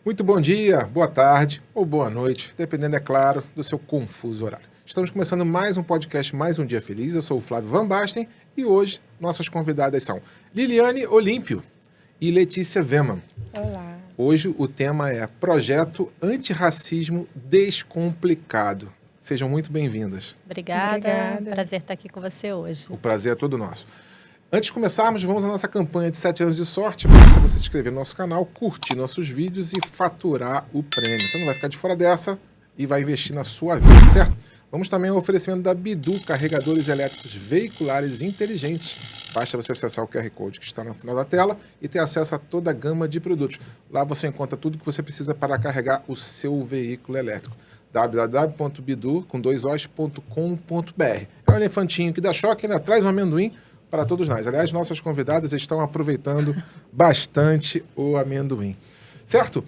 Muito bom dia, boa tarde ou boa noite, dependendo, é claro, do seu confuso horário. Estamos começando mais um podcast, mais um dia feliz. Eu sou o Flávio Van Basten e hoje nossas convidadas são Liliane Olímpio e Letícia Veman. Olá. Hoje o tema é Projeto Antirracismo Descomplicado. Sejam muito bem-vindas. Obrigada. Prazer estar aqui com você hoje. O prazer é todo nosso. Antes de começarmos, vamos à nossa campanha de 7 anos de sorte. Basta você se inscrever no nosso canal, curtir nossos vídeos e faturar o prêmio. Você não vai ficar de fora dessa e vai investir na sua vida, certo? Vamos também ao oferecimento da Bidu, carregadores elétricos veiculares inteligentes. Basta você acessar o QR Code que está no final da tela e ter acesso a toda a gama de produtos. Lá você encontra tudo que você precisa para carregar o seu veículo elétrico. www.bidu.com.br. É um elefantinho que dá choque e ainda traz um amendoim para todos nós. Aliás, nossas convidadas estão aproveitando bastante o amendoim. Certo?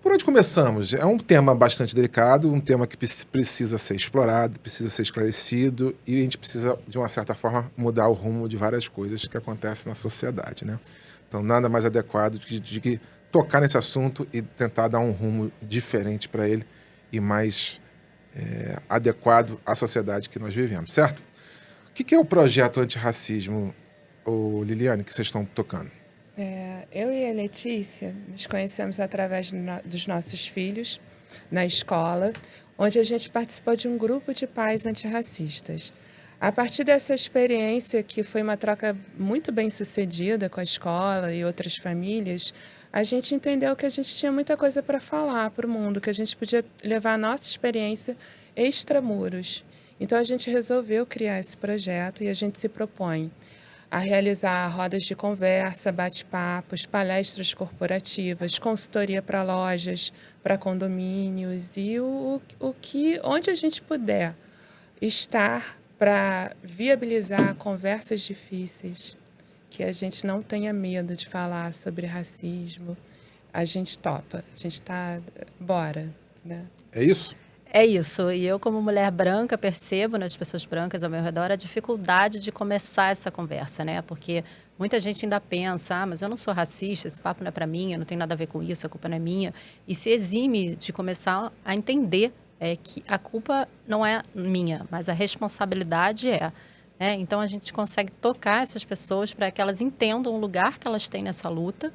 Por onde começamos? É um tema bastante delicado, um tema que precisa ser explorado, precisa ser esclarecido e a gente precisa, de uma certa forma, mudar o rumo de várias coisas que acontecem na sociedade, né? Então, nada mais adequado de que tocar nesse assunto e tentar dar um rumo diferente para ele e mais adequado à sociedade que nós vivemos, certo? O que é o projeto antirracismo, Liliane, que vocês estão tocando? Eu e a Letícia nos conhecemos através dos nossos filhos na escola, onde a gente participou de um grupo de pais antirracistas. A partir dessa experiência, que foi uma troca muito bem sucedida com a escola e outras famílias, a gente entendeu que a gente tinha muita coisa para falar para o mundo, que a gente podia levar a nossa experiência extramuros. Então, a gente resolveu criar esse projeto e a gente se propõe a realizar rodas de conversa, bate-papos, palestras corporativas, consultoria para lojas, para condomínios e onde a gente puder estar para viabilizar conversas difíceis, que a gente não tenha medo de falar sobre racismo. A gente topa, a gente está, bora, né? É isso? É isso. E eu, como mulher branca, percebo nas pessoas brancas ao meu redor a dificuldade de começar essa conversa, né? Porque muita gente ainda pensa, mas eu não sou racista, esse papo não é para mim, eu não tenho nada a ver com isso, a culpa não é minha. E se exime de começar a entender que a culpa não é minha, mas a responsabilidade é. Né? Então, a gente consegue tocar essas pessoas para que elas entendam o lugar que elas têm nessa luta,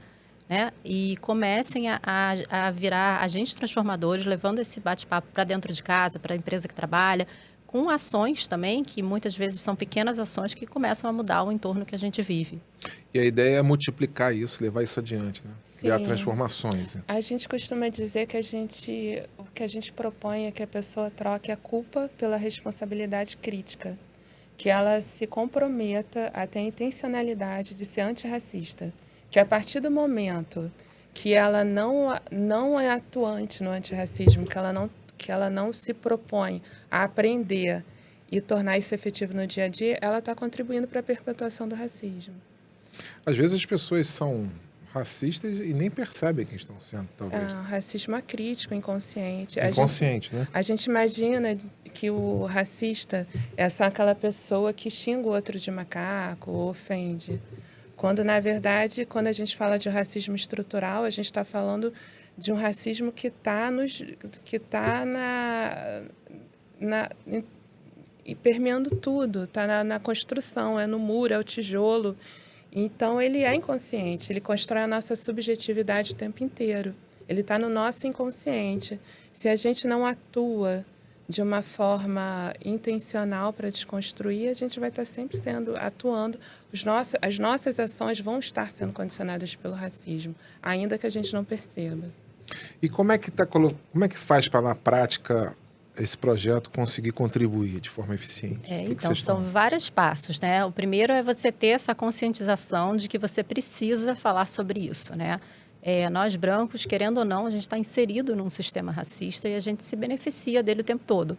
né? E comecem a virar agentes transformadores, levando esse bate-papo para dentro de casa, para a empresa que trabalha, com ações também, que muitas vezes são pequenas ações que começam a mudar o entorno que a gente vive. E a ideia é multiplicar isso, levar isso adiante, né? Criar Sim. transformações. A gente costuma dizer que o que a gente propõe é que a pessoa troque a culpa pela responsabilidade crítica, que ela se comprometa a ter a intencionalidade de ser antirracista, que a partir do momento que ela não é atuante no antirracismo, que ela não se propõe a aprender e tornar isso efetivo no dia a dia, ela está contribuindo para a perpetuação do racismo. Às vezes as pessoas são racistas e nem percebem que estão sendo, talvez. Racismo acrítico, inconsciente. Inconsciente, né? A gente imagina que o racista é só aquela pessoa que xinga o outro de macaco ou ofende. Quando, na verdade, quando a gente fala de racismo estrutural, a gente está falando de um racismo que está permeando tudo, está na construção, é no muro, é o tijolo. Então, ele é inconsciente, ele constrói a nossa subjetividade o tempo inteiro. Ele está no nosso inconsciente. Se a gente não atua de uma forma intencional para desconstruir, a gente vai estar sempre atuando. As nossas ações vão estar sendo condicionadas pelo racismo, ainda que a gente não perceba. E como é que faz para, na prática, esse projeto conseguir contribuir de forma eficiente? Então, são vários passos, né? O primeiro é você ter essa conscientização de que você precisa falar sobre isso, né? Nós brancos, querendo ou não, a gente está inserido num sistema racista e a gente se beneficia dele o tempo todo.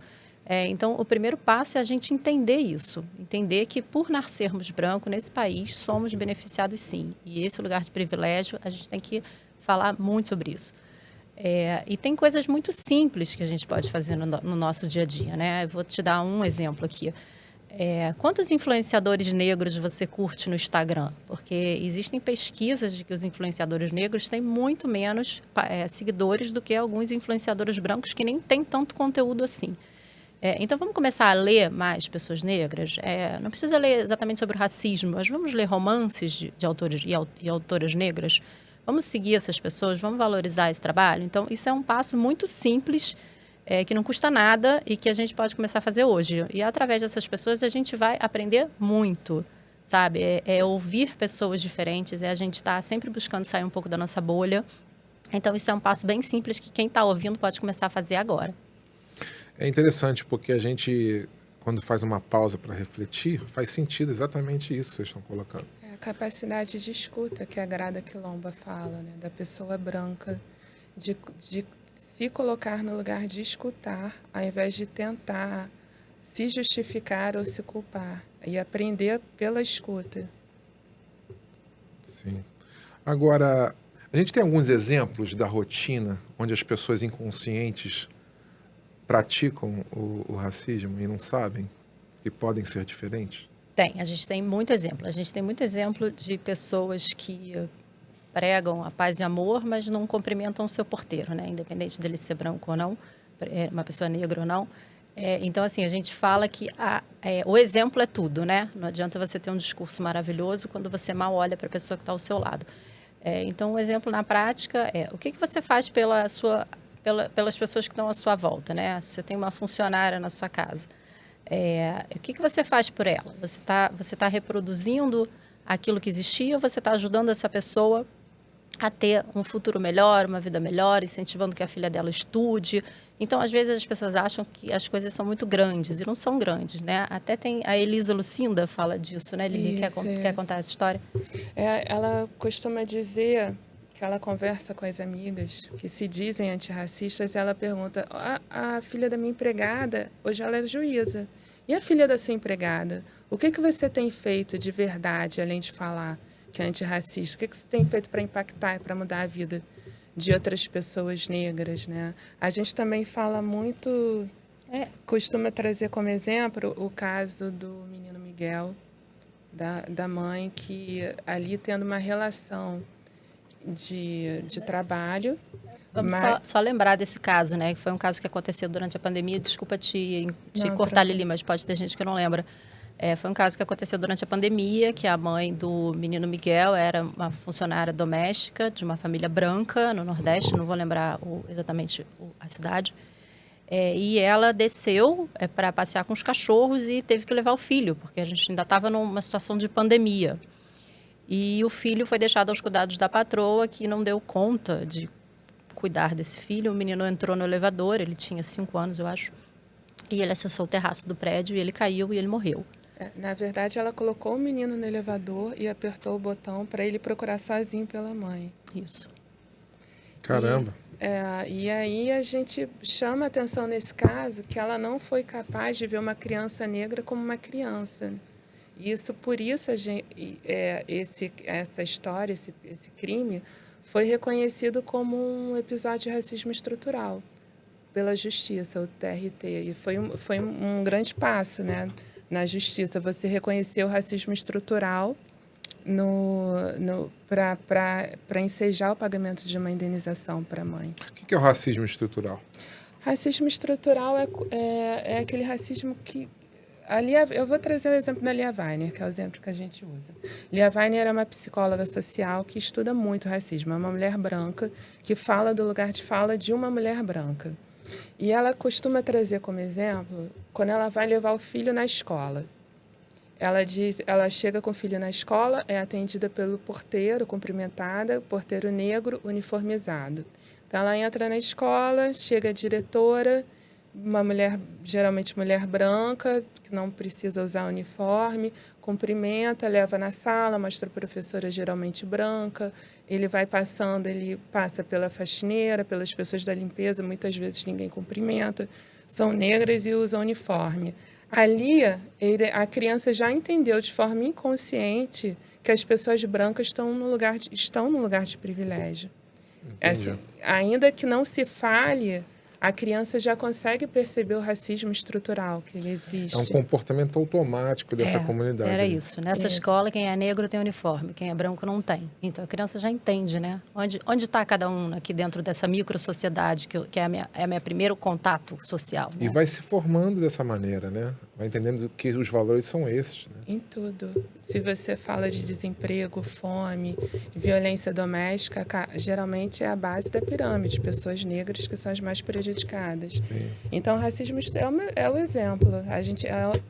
Então, o primeiro passo é a gente entender isso. Entender que, por nascermos brancos nesse país, somos beneficiados sim. E esse lugar de privilégio, a gente tem que falar muito sobre isso. E tem coisas muito simples que a gente pode fazer no nosso dia a dia, né? Eu vou te dar um exemplo aqui. Quantos influenciadores negros você curte no Instagram? Porque existem pesquisas de que os influenciadores negros têm muito menos seguidores do que alguns influenciadores brancos que nem têm tanto conteúdo assim. Então, vamos começar a ler mais pessoas negras? Não precisa ler exatamente sobre o racismo, mas vamos ler romances de autores e autoras negras? Vamos seguir essas pessoas? Vamos valorizar esse trabalho? Então, isso é um passo muito simples, que não custa nada e que a gente pode começar a fazer hoje. E através dessas pessoas a gente vai aprender muito, sabe? Ouvir pessoas diferentes, a gente estar sempre buscando sair um pouco da nossa bolha. Então, isso é um passo bem simples que quem está ouvindo pode começar a fazer agora. É interessante porque a gente, quando faz uma pausa para refletir, faz sentido exatamente isso que vocês estão colocando. É a capacidade de escuta que a Grada Quilomba fala, né? Da pessoa branca, de se colocar no lugar de escutar, ao invés de tentar se justificar ou se culpar, e aprender pela escuta. Sim. Agora, a gente tem alguns exemplos da rotina onde as pessoas inconscientes praticam o racismo e não sabem que podem ser diferentes? A gente tem muito exemplo. A gente tem muito exemplo de pessoas que pregam a paz e amor, mas não cumprimentam o seu porteiro, né? Independente dele ser branco ou não, uma pessoa negra ou não. Então, assim, a gente fala que o exemplo é tudo, né? Não adianta você ter um discurso maravilhoso quando você mal olha para a pessoa que está ao seu lado. Então, o exemplo na prática o que você faz pelas pessoas que estão à sua volta, né? Se você tem uma funcionária na sua casa, o que você faz por ela? Você tá reproduzindo aquilo que existia ou você está ajudando essa pessoa a ter um futuro melhor, uma vida melhor, incentivando que a filha dela estude? Então, às vezes, as pessoas acham que as coisas são muito grandes e não são grandes, né? Até tem a Elisa Lucinda fala disso, né, Lili? Quer contar essa história? Ela costuma dizer que ela conversa com as amigas que se dizem antirracistas e ela pergunta: a filha da minha empregada, hoje ela é juíza. E a filha da sua empregada? O que você tem feito de verdade, além de falar que é antirracista? O que você tem feito para impactar e para mudar a vida de outras pessoas negras, né? A gente também fala muito, costuma trazer como exemplo o caso do menino Miguel, da mãe, que ali tendo uma relação de trabalho. Vamos só lembrar desse caso, né? Que foi um caso que aconteceu durante a pandemia. Desculpa te cortar, Lili, mas pode ter gente que não lembra. Foi um caso que aconteceu durante a pandemia, que a mãe do menino Miguel era uma funcionária doméstica de uma família branca no Nordeste, não vou lembrar exatamente a cidade. E ela desceu para passear com os cachorros e teve que levar o filho, porque a gente ainda estava numa situação de pandemia. E o filho foi deixado aos cuidados da patroa, que não deu conta de cuidar desse filho. O menino entrou no elevador, ele tinha 5 anos, eu acho, e ele acessou o terraço do prédio e ele caiu e ele morreu. Na verdade, ela colocou o menino no elevador e apertou o botão para ele procurar sozinho pela mãe. Isso. Caramba! E aí a gente chama a atenção nesse caso que ela não foi capaz de ver uma criança negra como uma criança. Por isso essa história, esse crime, foi reconhecido como um episódio de racismo estrutural pela Justiça, o TRT. E foi um grande passo, né, na Justiça, você reconhecer o racismo estrutural para ensejar o pagamento de uma indenização para a mãe. O que é o racismo estrutural? Racismo estrutural é aquele racismo que... eu vou trazer o exemplo da Lia Weiner, que é o exemplo que a gente usa. Lia Weiner era uma psicóloga social que estuda muito racismo. É uma mulher branca que fala do lugar de fala de uma mulher branca. E ela costuma trazer como exemplo quando ela vai levar o filho na escola. Ela chega com o filho na escola, é atendida pelo porteiro, cumprimentada, porteiro negro, uniformizado. Então, ela entra na escola, chega a diretora, uma mulher, geralmente mulher branca, que não precisa usar uniforme, cumprimenta, leva na sala, mostra a professora geralmente branca. Ele passa pela faxineira, pelas pessoas da limpeza, muitas vezes ninguém cumprimenta, são negras e usam uniforme. Ali, a criança já entendeu de forma inconsciente que as pessoas brancas estão no lugar de privilégio. Assim, ainda que não se fale a criança já consegue perceber o racismo estrutural que ele existe. É um comportamento automático dessa comunidade. Era ali. isso. Nessa escola, quem é negro tem uniforme, quem é branco não tem. Então, a criança já entende, né? Onde está cada um aqui dentro dessa micro-sociedade, que é a minha primeiro contato social. E Né? vai se formando dessa maneira, né? Vai entendendo que os valores são esses, né? Em tudo. Se você fala de desemprego, fome, violência doméstica, geralmente é a base da pirâmide, pessoas negras que são as mais prejudicadas. Sim. Então, o racismo é o exemplo.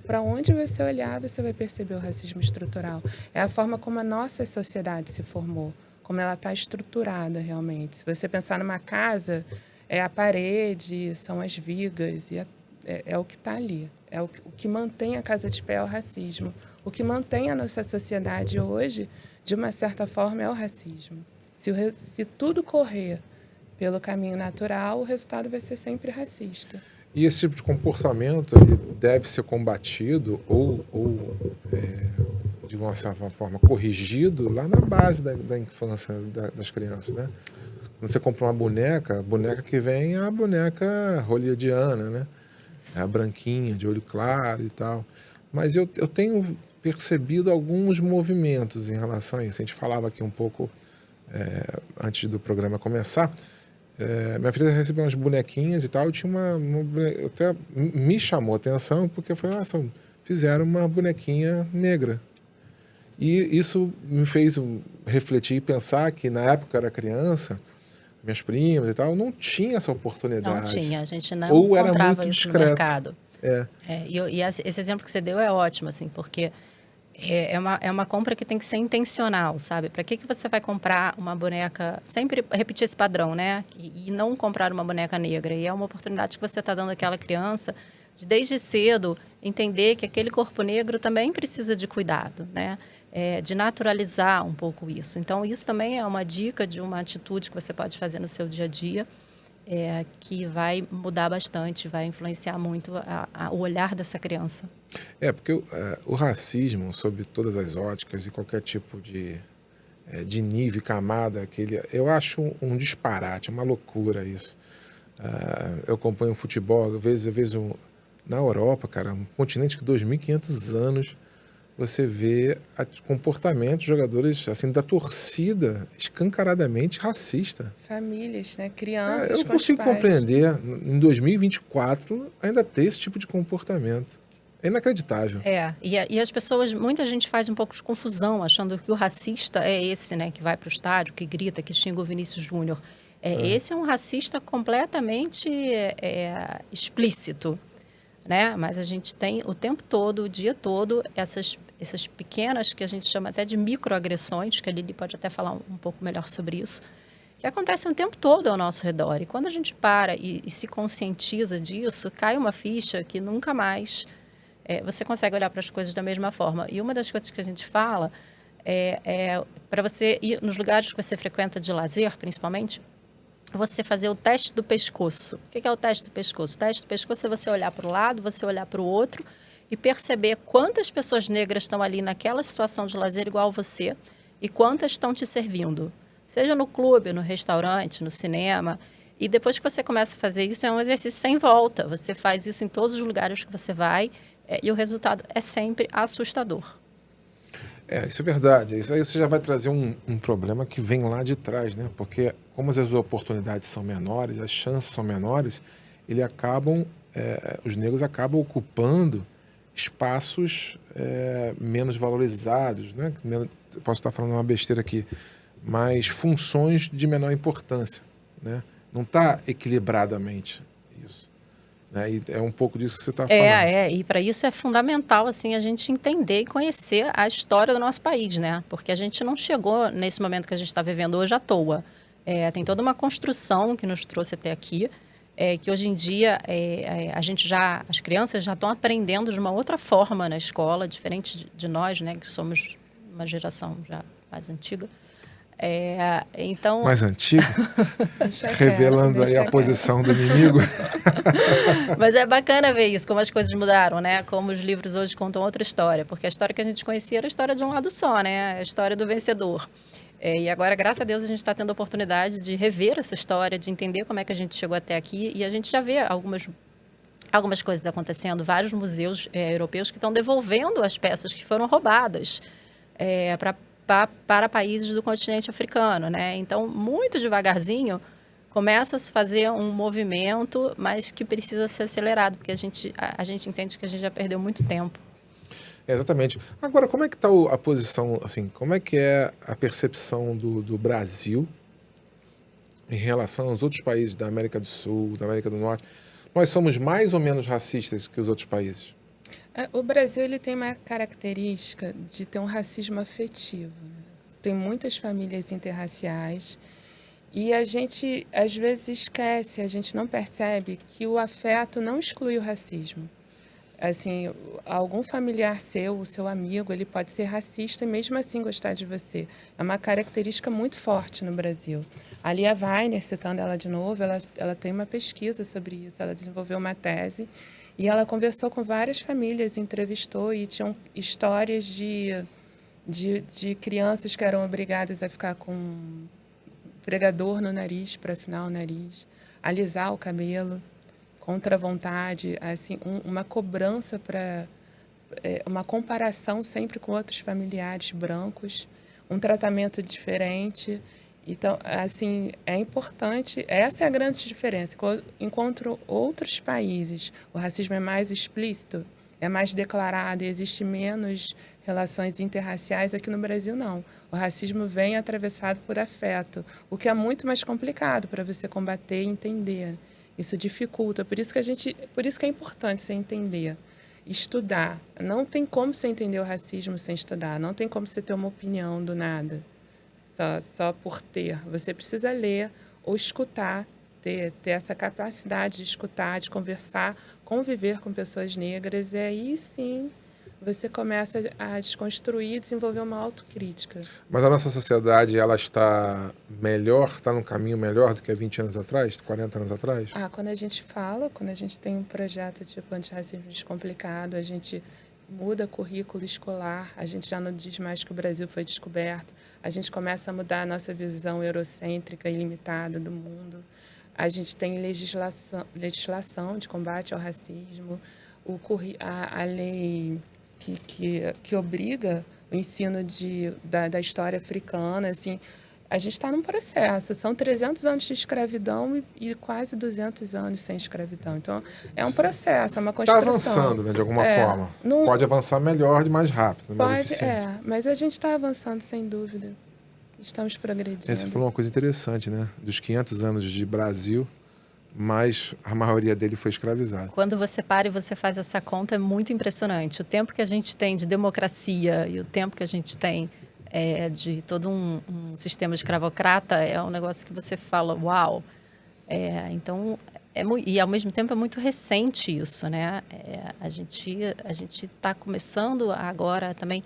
Para onde você olhar, você vai perceber o racismo estrutural. É a forma como a nossa sociedade se formou, como ela está estruturada realmente. Se você pensar numa casa, é a parede, são as vigas, e é o que está ali. O que mantém a casa de pé é o racismo. O que mantém a nossa sociedade hoje, de uma certa forma, é o racismo. Se tudo correr pelo caminho natural, o resultado vai ser sempre racista. E esse tipo de comportamento ele deve ser combatido ou de uma certa forma, corrigido lá na base da infância das crianças, né? Quando você compra uma boneca, a boneca que vem é a boneca hollywoodiana, né? É a branquinha, de olho claro e tal. Mas eu tenho percebido alguns movimentos em relação a isso. A gente falava aqui um pouco antes do programa começar. Minha filha recebeu umas bonequinhas e tal. Eu tinha até me chamou a atenção porque foi, fizeram uma bonequinha negra. E isso me fez refletir e pensar que na época eu era criança, minhas primas e tal, não tinha essa oportunidade. Não tinha, a gente não Ou era encontrava muito isso discreto. no mercado. E Esse exemplo que você deu é ótimo, assim, porque é uma compra que tem que ser intencional, sabe? Para que você vai comprar uma boneca, sempre repetir esse padrão, né? E não comprar uma boneca negra. E é uma oportunidade que você está dando àquela criança de, desde cedo, entender que aquele corpo negro também precisa de cuidado, né? De naturalizar um pouco isso. Então, isso também é uma dica de uma atitude que você pode fazer no seu dia a dia, que vai mudar bastante, vai influenciar muito o olhar dessa criança. Porque o racismo, sob todas as óticas e qualquer tipo de nível e camada, eu acho um disparate, uma loucura isso. Eu acompanho futebol, às vezes na Europa, cara, um continente de 2.500 anos, você vê comportamento de jogadores assim, da torcida escancaradamente racista. Famílias, né? Crianças. Eu não consigo compreender, em 2024, ainda ter esse tipo de comportamento. É inacreditável. E as pessoas, muita gente faz um pouco de confusão, achando que o racista é esse, né? Que vai para o estádio, que grita, que xinga o Vinícius Júnior. Esse é um racista completamente explícito. Né? Mas a gente tem o tempo todo, o dia todo, essas pequenas, que a gente chama até de microagressões, que a Lili pode até falar um pouco melhor sobre isso, que acontecem o tempo todo ao nosso redor. E quando a gente para e se conscientiza disso, cai uma ficha que nunca mais você consegue olhar para as coisas da mesma forma. E uma das coisas que a gente fala para você ir nos lugares que você frequenta de lazer, principalmente, você fazer o teste do pescoço. O que é o teste do pescoço? O teste do pescoço é você olhar para o lado, você olhar para o outro e perceber quantas pessoas negras estão ali naquela situação de lazer igual você e quantas estão te servindo. Seja no clube, no restaurante, no cinema. E depois que você começa a fazer isso, é um exercício sem volta. Você faz isso em todos os lugares que você vai e o resultado é sempre assustador. Isso é verdade. Isso aí você já vai trazer um problema que vem lá de trás, né? Porque como as oportunidades são menores, as chances são menores, os negros acabam ocupando espaços menos valorizados, né? Posso estar falando uma besteira aqui, mas funções de menor importância, né? Não está equilibradamente isso. Né? E é um pouco disso que você está falando. E para isso é fundamental assim, a gente entender e conhecer a história do nosso país, né? Porque a gente não chegou nesse momento que a gente está vivendo hoje à toa. Tem toda uma construção que nos trouxe até aqui, que hoje em dia as crianças já estão aprendendo de uma outra forma na escola, diferente de nós, né? Que somos uma geração já mais antiga. Então... Mais antigo? Revelando aí a posição do inimigo. Mas é bacana ver isso, como as coisas mudaram, né? Como os livros hoje contam outra história. Porque a história que a gente conhecia era a história de um lado só, né? A história do vencedor. E agora, graças a Deus, a gente está tendo a oportunidade de rever essa história, de entender como é que a gente chegou até aqui. E a gente já vê algumas coisas acontecendo, vários museus europeus que estão devolvendo as peças que foram roubadas para países do continente africano, né? Então, muito devagarzinho, começa a se fazer um movimento, mas que precisa ser acelerado, porque a gente entende que a gente já perdeu muito tempo. Exatamente. Agora, como é que está a posição, assim, como é que é a percepção do Brasil em relação aos outros países da América do Sul, da América do Norte? Nós somos mais ou menos racistas que os outros países? O Brasil ele tem uma característica de ter um racismo afetivo, né? Tem muitas famílias interraciais e a gente, às vezes, esquece, a gente não percebe que o afeto não exclui o racismo. Assim, algum familiar seu, o seu amigo, ele pode ser racista e mesmo assim gostar de você. É uma característica muito forte no Brasil. A Lia Weiner, citando ela de novo, ela tem uma pesquisa sobre isso, ela desenvolveu uma tese e ela conversou com várias famílias, entrevistou e tinham histórias de crianças que eram obrigadas a ficar com pregador no nariz para afinar o nariz, alisar o cabelo contra a vontade, assim, uma cobrança para uma comparação sempre com outros familiares brancos, um tratamento diferente. Então, assim, é importante, essa é a grande diferença. Enquanto outros países, o racismo é mais explícito, é mais declarado e existe menos relações interraciais, aqui no Brasil não. O racismo vem atravessado por afeto, o que é muito mais complicado para você combater e entender. Isso dificulta, por isso que é importante você entender, estudar. Não tem como você entender o racismo sem estudar, não tem como você ter uma opinião do nada, só por ter. Você precisa ler ou escutar, ter essa capacidade de escutar, de conversar, conviver com pessoas negras, e aí sim você começa a desconstruir e desenvolver uma autocrítica. Mas a nossa sociedade, ela está melhor, está num caminho melhor do que há 20 anos atrás, 40 anos atrás? Quando a gente tem um projeto tipo Antirracismo Descomplicado, a gente muda currículo escolar, a gente já não diz mais que o Brasil foi descoberto, a gente começa a mudar a nossa visão eurocêntrica e limitada do mundo, a gente tem legislação de combate ao racismo, a lei que obriga o ensino da história africana, assim, a gente está num processo. São 300 anos de escravidão e quase 200 anos sem escravidão. Então, é um processo, é uma construção. Está avançando, né, de alguma forma. Pode avançar melhor e mais rápido, mais eficiente. Mas a gente está avançando, sem dúvida. Estamos progredindo. Você falou uma coisa interessante, né? Dos 500 anos de Brasil, mas a maioria dele foi escravizada. Quando você para e você faz essa conta, é muito impressionante. O tempo que a gente tem de democracia e o tempo que a gente tem de todo um sistema escravocrata é um negócio que você fala, uau! Então, e ao mesmo tempo é muito recente isso, né? A gente está começando agora também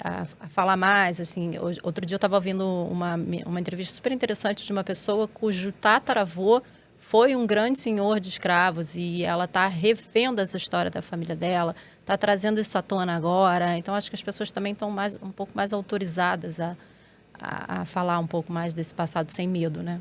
a falar mais, assim. Outro dia eu estava ouvindo uma entrevista super interessante de uma pessoa cujo tataravô foi um grande senhor de escravos e ela está revendo essa história da família dela, está trazendo isso à tona agora. Então, acho que as pessoas também estão um pouco mais autorizadas a falar um pouco mais desse passado sem medo, né?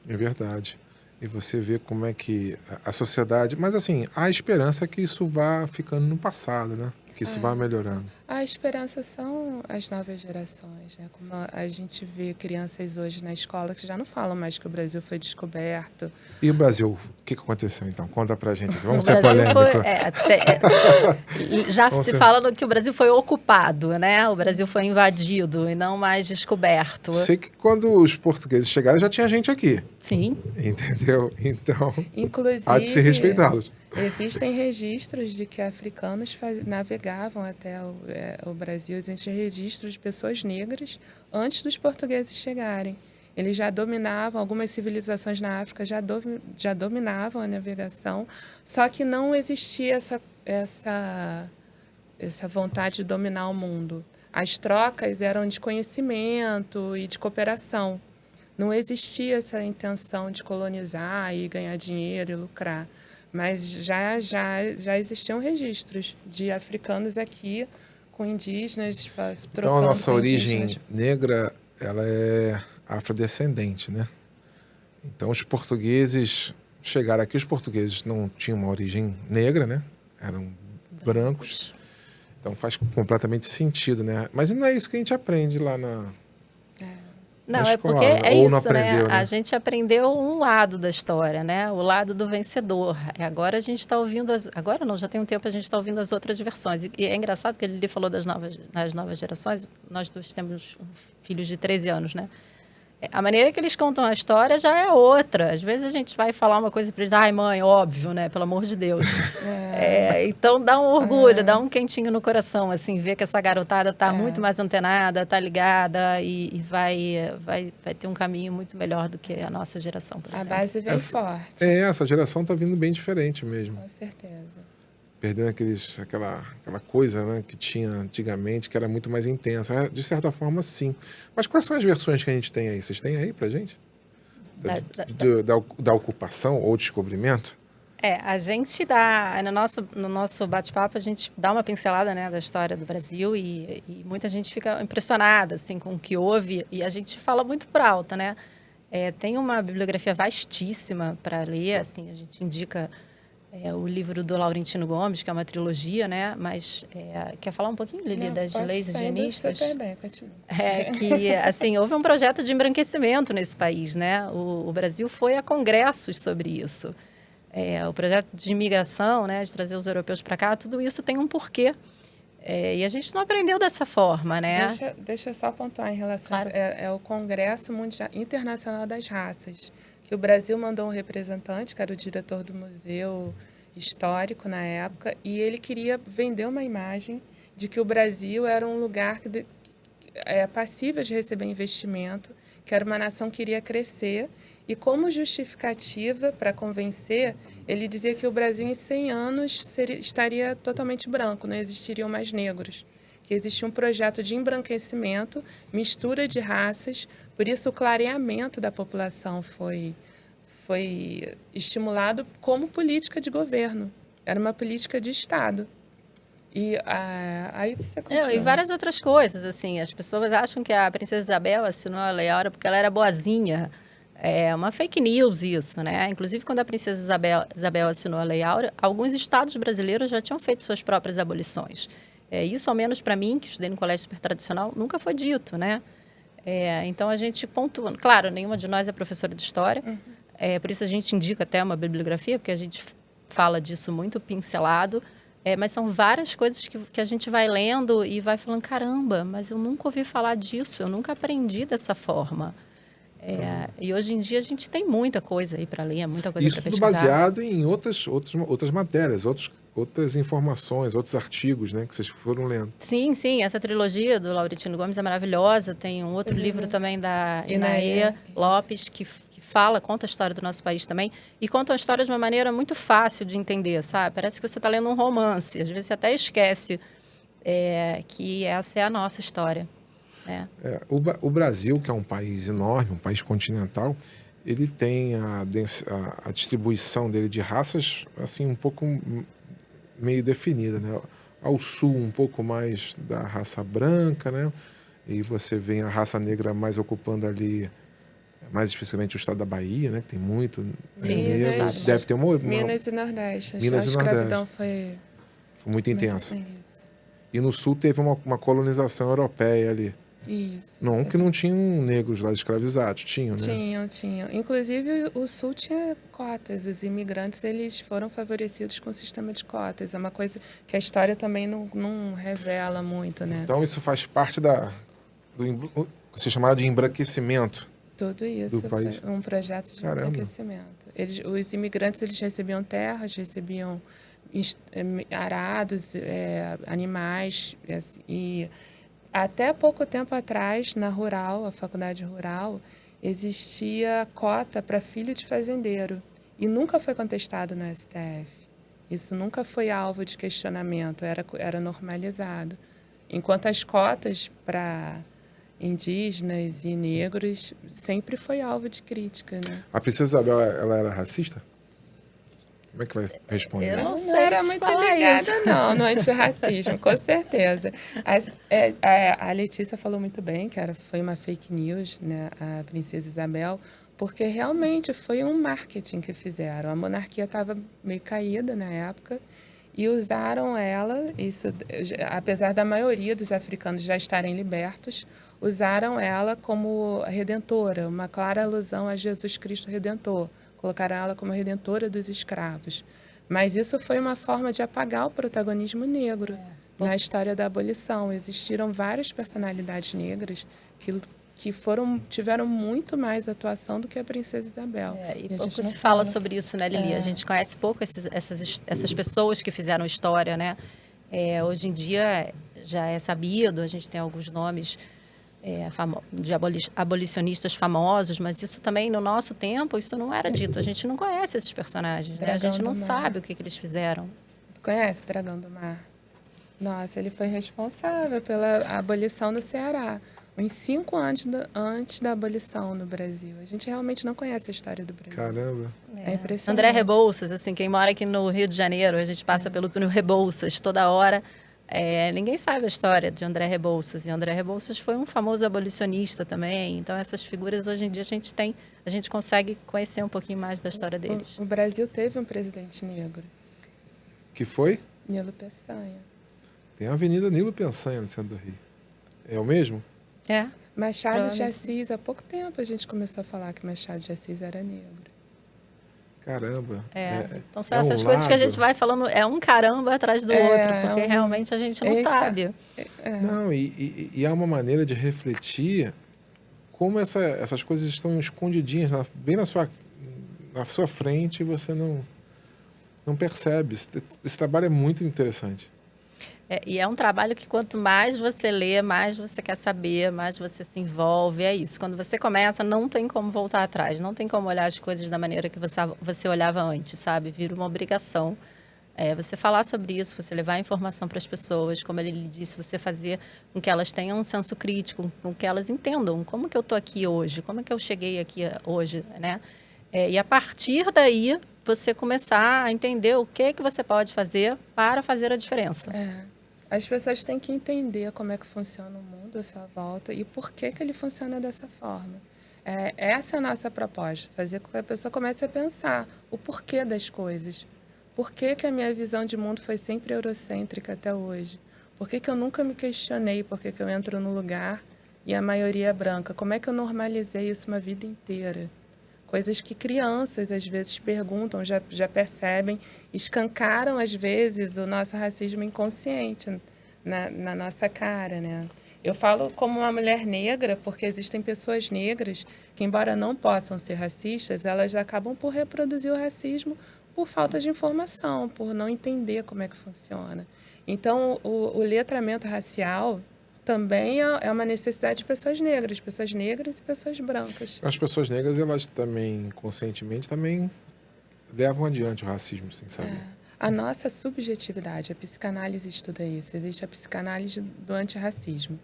É verdade. E você vê como é que a sociedade... Mas, assim, há esperança que isso vá ficando no passado, né? Que isso vá melhorando. A esperança são as novas gerações, né? Como a gente vê crianças hoje na escola que já não falam mais que o Brasil foi descoberto. E o Brasil? O que aconteceu, então? Conta pra gente. Vamos ser polêmico. Já se fala que o Brasil foi ocupado, né? O Brasil foi invadido e não mais descoberto. Sei que quando os portugueses chegaram, já tinha gente aqui. Sim. Entendeu? Então, inclusive, há de se respeitá-los. Existem registros de que africanos navegavam até o Brasil. Existem registros de pessoas negras antes dos portugueses chegarem. Eles já dominavam, algumas civilizações na África já dominavam a navegação, só que não existia essa vontade de dominar o mundo. As trocas eram de conhecimento e de cooperação. Não existia essa intenção de colonizar e ganhar dinheiro e lucrar. Mas já existiam registros de africanos aqui com indígenas, Então, a trocando nossa com origem indígenas. negra, ela é afrodescendente, né? Então, os portugueses chegaram aqui, os portugueses não tinham uma origem negra, né? Eram brancos. Então, faz completamente sentido, né? Mas não é isso que a gente aprende lá na Não, é escola, porque é ou não isso, né? aprendeu, né? A gente aprendeu um lado da história, né? O lado do vencedor. E agora a gente está ouvindo agora não, já tem um tempo a gente está ouvindo as outras versões. E é engraçado que ele falou das novas gerações. Nós dois temos filhos de 13 anos, né? A maneira que eles contam a história já é outra. Às vezes a gente vai falar uma coisa para eles, ai mãe, óbvio, né? Pelo amor de Deus. Então dá um orgulho, dá um quentinho no coração, assim, ver que essa garotada está muito mais antenada, está ligada e vai ter um caminho muito melhor do que a nossa geração, por A exemplo. base vem forte, Essa geração tá vindo bem diferente mesmo. com certeza. Perdendo aquela coisa, né, que tinha antigamente, que era muito mais intensa. De certa forma, sim. Mas quais são as versões que a gente tem aí? Vocês têm aí pra gente? Da ocupação ou descobrimento? A gente dá, no nosso bate-papo, a gente dá uma pincelada, né, da história do Brasil e muita gente fica impressionada, assim, com o que houve e a gente fala muito por alto, né? Tem uma bibliografia vastíssima para ler, assim, a gente indica o livro do Laurentino Gomes, que é uma trilogia, né? Mas quer falar um pouquinho, Lili, das leis higienistas? Super bem, continua. Que, assim, houve um projeto de embranquecimento nesse país, né? O Brasil foi a congressos sobre isso. O projeto de imigração, né, de trazer os europeus para cá, tudo isso tem um porquê. E a gente não aprendeu dessa forma, né? Deixa eu só pontuar em relação Claro. é o Congresso Internacional das Raças, que o Brasil mandou um representante, que era o diretor do Museu Histórico na época, e ele queria vender uma imagem de que o Brasil era um lugar que é passível de receber investimento, que era uma nação que iria crescer, e como justificativa para convencer, ele dizia que o Brasil em 100 anos estaria totalmente branco, não existiriam mais negros, que existia um projeto de embranquecimento, mistura de raças, por isso o clareamento da população foi estimulado como política de governo, era uma política de Estado. E aí você continua. E várias outras coisas, assim, as pessoas acham que a princesa Isabel assinou a Lei Áurea porque ela era boazinha. É uma fake news isso, né? Inclusive, quando a princesa Isabel assinou a Lei Áurea, alguns estados brasileiros já tinham feito suas próprias abolições. Isso, ao menos para mim, que estudei no colégio super tradicional, nunca foi dito, né? Então, a gente pontua... Claro, nenhuma de nós é professora de história, por isso a gente indica até uma bibliografia, porque a gente fala disso muito pincelado, mas são várias coisas que a gente vai lendo e vai falando, caramba, mas eu nunca ouvi falar disso, eu nunca aprendi dessa forma. E hoje em dia a gente tem muita coisa aí para ler, muita coisa para pesquisar. Isso tudo baseado em outras matérias, outras informações, outros artigos, né, que vocês foram lendo. Sim, essa trilogia do Laurentino Gomes é maravilhosa. Tem um outro livro também da Inaê Lopes, que conta a história do nosso país também. E conta a história de uma maneira muito fácil de entender, sabe? Parece que você está lendo um romance. Às vezes você até esquece que essa é a nossa história. O Brasil, que é um país enorme, um país continental, ele tem a distribuição dele de raças assim um pouco meio definida, né? Ao sul um pouco mais da raça branca, né? E você vê a raça negra mais ocupando ali, mais especificamente o estado da Bahia, né? Que tem muito negro. Deve ter Minas e Nordeste. Minas a escravidão foi muito intensa. Isso. E no sul teve uma colonização europeia ali. Isso. Não que não tinham negros lá escravizados, tinham, né? Tinham. Inclusive, o Sul tinha cotas. Os imigrantes, eles foram favorecidos com o sistema de cotas. É uma coisa que a história também não revela muito, né? Então, isso faz parte do que se chamava de embranquecimento. Tudo isso do país. Foi um projeto de embranquecimento. Os imigrantes, eles recebiam terras, recebiam arados, animais, e até pouco tempo atrás, na Rural, a faculdade Rural, existia cota para filho de fazendeiro. E nunca foi contestado no STF. Isso nunca foi alvo de questionamento, era normalizado. Enquanto as cotas para indígenas e negros sempre foi alvo de crítica, né? A princesa Isabel, ela era racista? Como é que vai responder Eu isso? não Não sei era te muito falar ligada, isso. não, no antirracismo, com certeza. A Letícia falou muito bem que foi uma fake news, né, a Princesa Isabel, porque realmente foi um marketing que fizeram. A monarquia estava meio caída na época e usaram ela, apesar da maioria dos africanos já estarem libertos, usaram ela como redentora, uma clara alusão a Jesus Cristo Redentor. Colocaram ela como redentora dos escravos. Mas isso foi uma forma de apagar o protagonismo negro na história da abolição. Existiram várias personalidades negras que tiveram muito mais atuação do que a Princesa Isabel. E a gente pouco não se fala fala. sobre isso, né, Lili? A gente conhece pouco essas pessoas que fizeram história, né? Hoje em dia já é sabido, a gente tem alguns nomes de abolicionistas famosos, mas isso também, no nosso tempo, isso não era dito. A gente não conhece esses personagens, né? A Dragão gente não do Mar. sabe o que eles fizeram. Conhece o Dragão do Mar? Nossa, ele foi responsável pela abolição do Ceará. Uns 5 anos antes da abolição no Brasil. A gente realmente não conhece a história do Brasil. Caramba. É impressionante. André Rebouças, assim, quem mora aqui no Rio de Janeiro, a gente passa pelo túnel Rebouças toda hora. Ninguém sabe a história de André Rebouças. E André Rebouças foi um famoso abolicionista também. Então, essas figuras, hoje em dia, a gente consegue conhecer um pouquinho mais da história deles. O Brasil teve um presidente negro, Que foi? Nilo Peçanha. Tem a Avenida Nilo Peçanha no centro do Rio. É o mesmo? Machado de Assis, há pouco tempo a gente começou a falar que Machado de Assis era negro. Caramba. Então são essas coisas que a gente vai falando, é um caramba atrás do outro, porque realmente a gente não sabe. Não, e há uma maneira de refletir como essas coisas estão escondidinhas bem na sua frente e você não percebe. Esse trabalho é muito interessante. E é um trabalho que quanto mais você lê, mais você quer saber, mais você se envolve. É isso. Quando você começa, não tem como voltar atrás. Não tem como olhar as coisas da maneira que você olhava antes, sabe? Vira uma obrigação. Você falar sobre isso, você levar a informação para as pessoas, como ele lhe disse, você fazer com que elas tenham um senso crítico, com que elas entendam como que eu estou aqui hoje, como é que eu cheguei aqui hoje, né? E a partir daí, você começar a entender o que você pode fazer para fazer a diferença. As pessoas têm que entender como é que funciona o mundo à sua volta e por que ele funciona dessa forma. Essa é a nossa proposta, fazer com que a pessoa comece a pensar o porquê das coisas. Por que a minha visão de mundo foi sempre eurocêntrica até hoje? Por que eu nunca me questionei por que eu entro no lugar e a maioria é branca? Como é que eu normalizei isso uma vida inteira? Coisas que crianças, às vezes, perguntam, já percebem, escancaram, às vezes, o nosso racismo inconsciente na nossa cara, né? Eu falo como uma mulher negra, porque existem pessoas negras que, embora não possam ser racistas, elas acabam por reproduzir o racismo por falta de informação, por não entender como é que funciona. Então, o letramento racial também é uma necessidade de pessoas negras e pessoas brancas. As pessoas negras, elas também, conscientemente, também levam adiante o racismo, sem saber. A nossa subjetividade, a psicanálise estuda isso. Existe a psicanálise do antirracismo.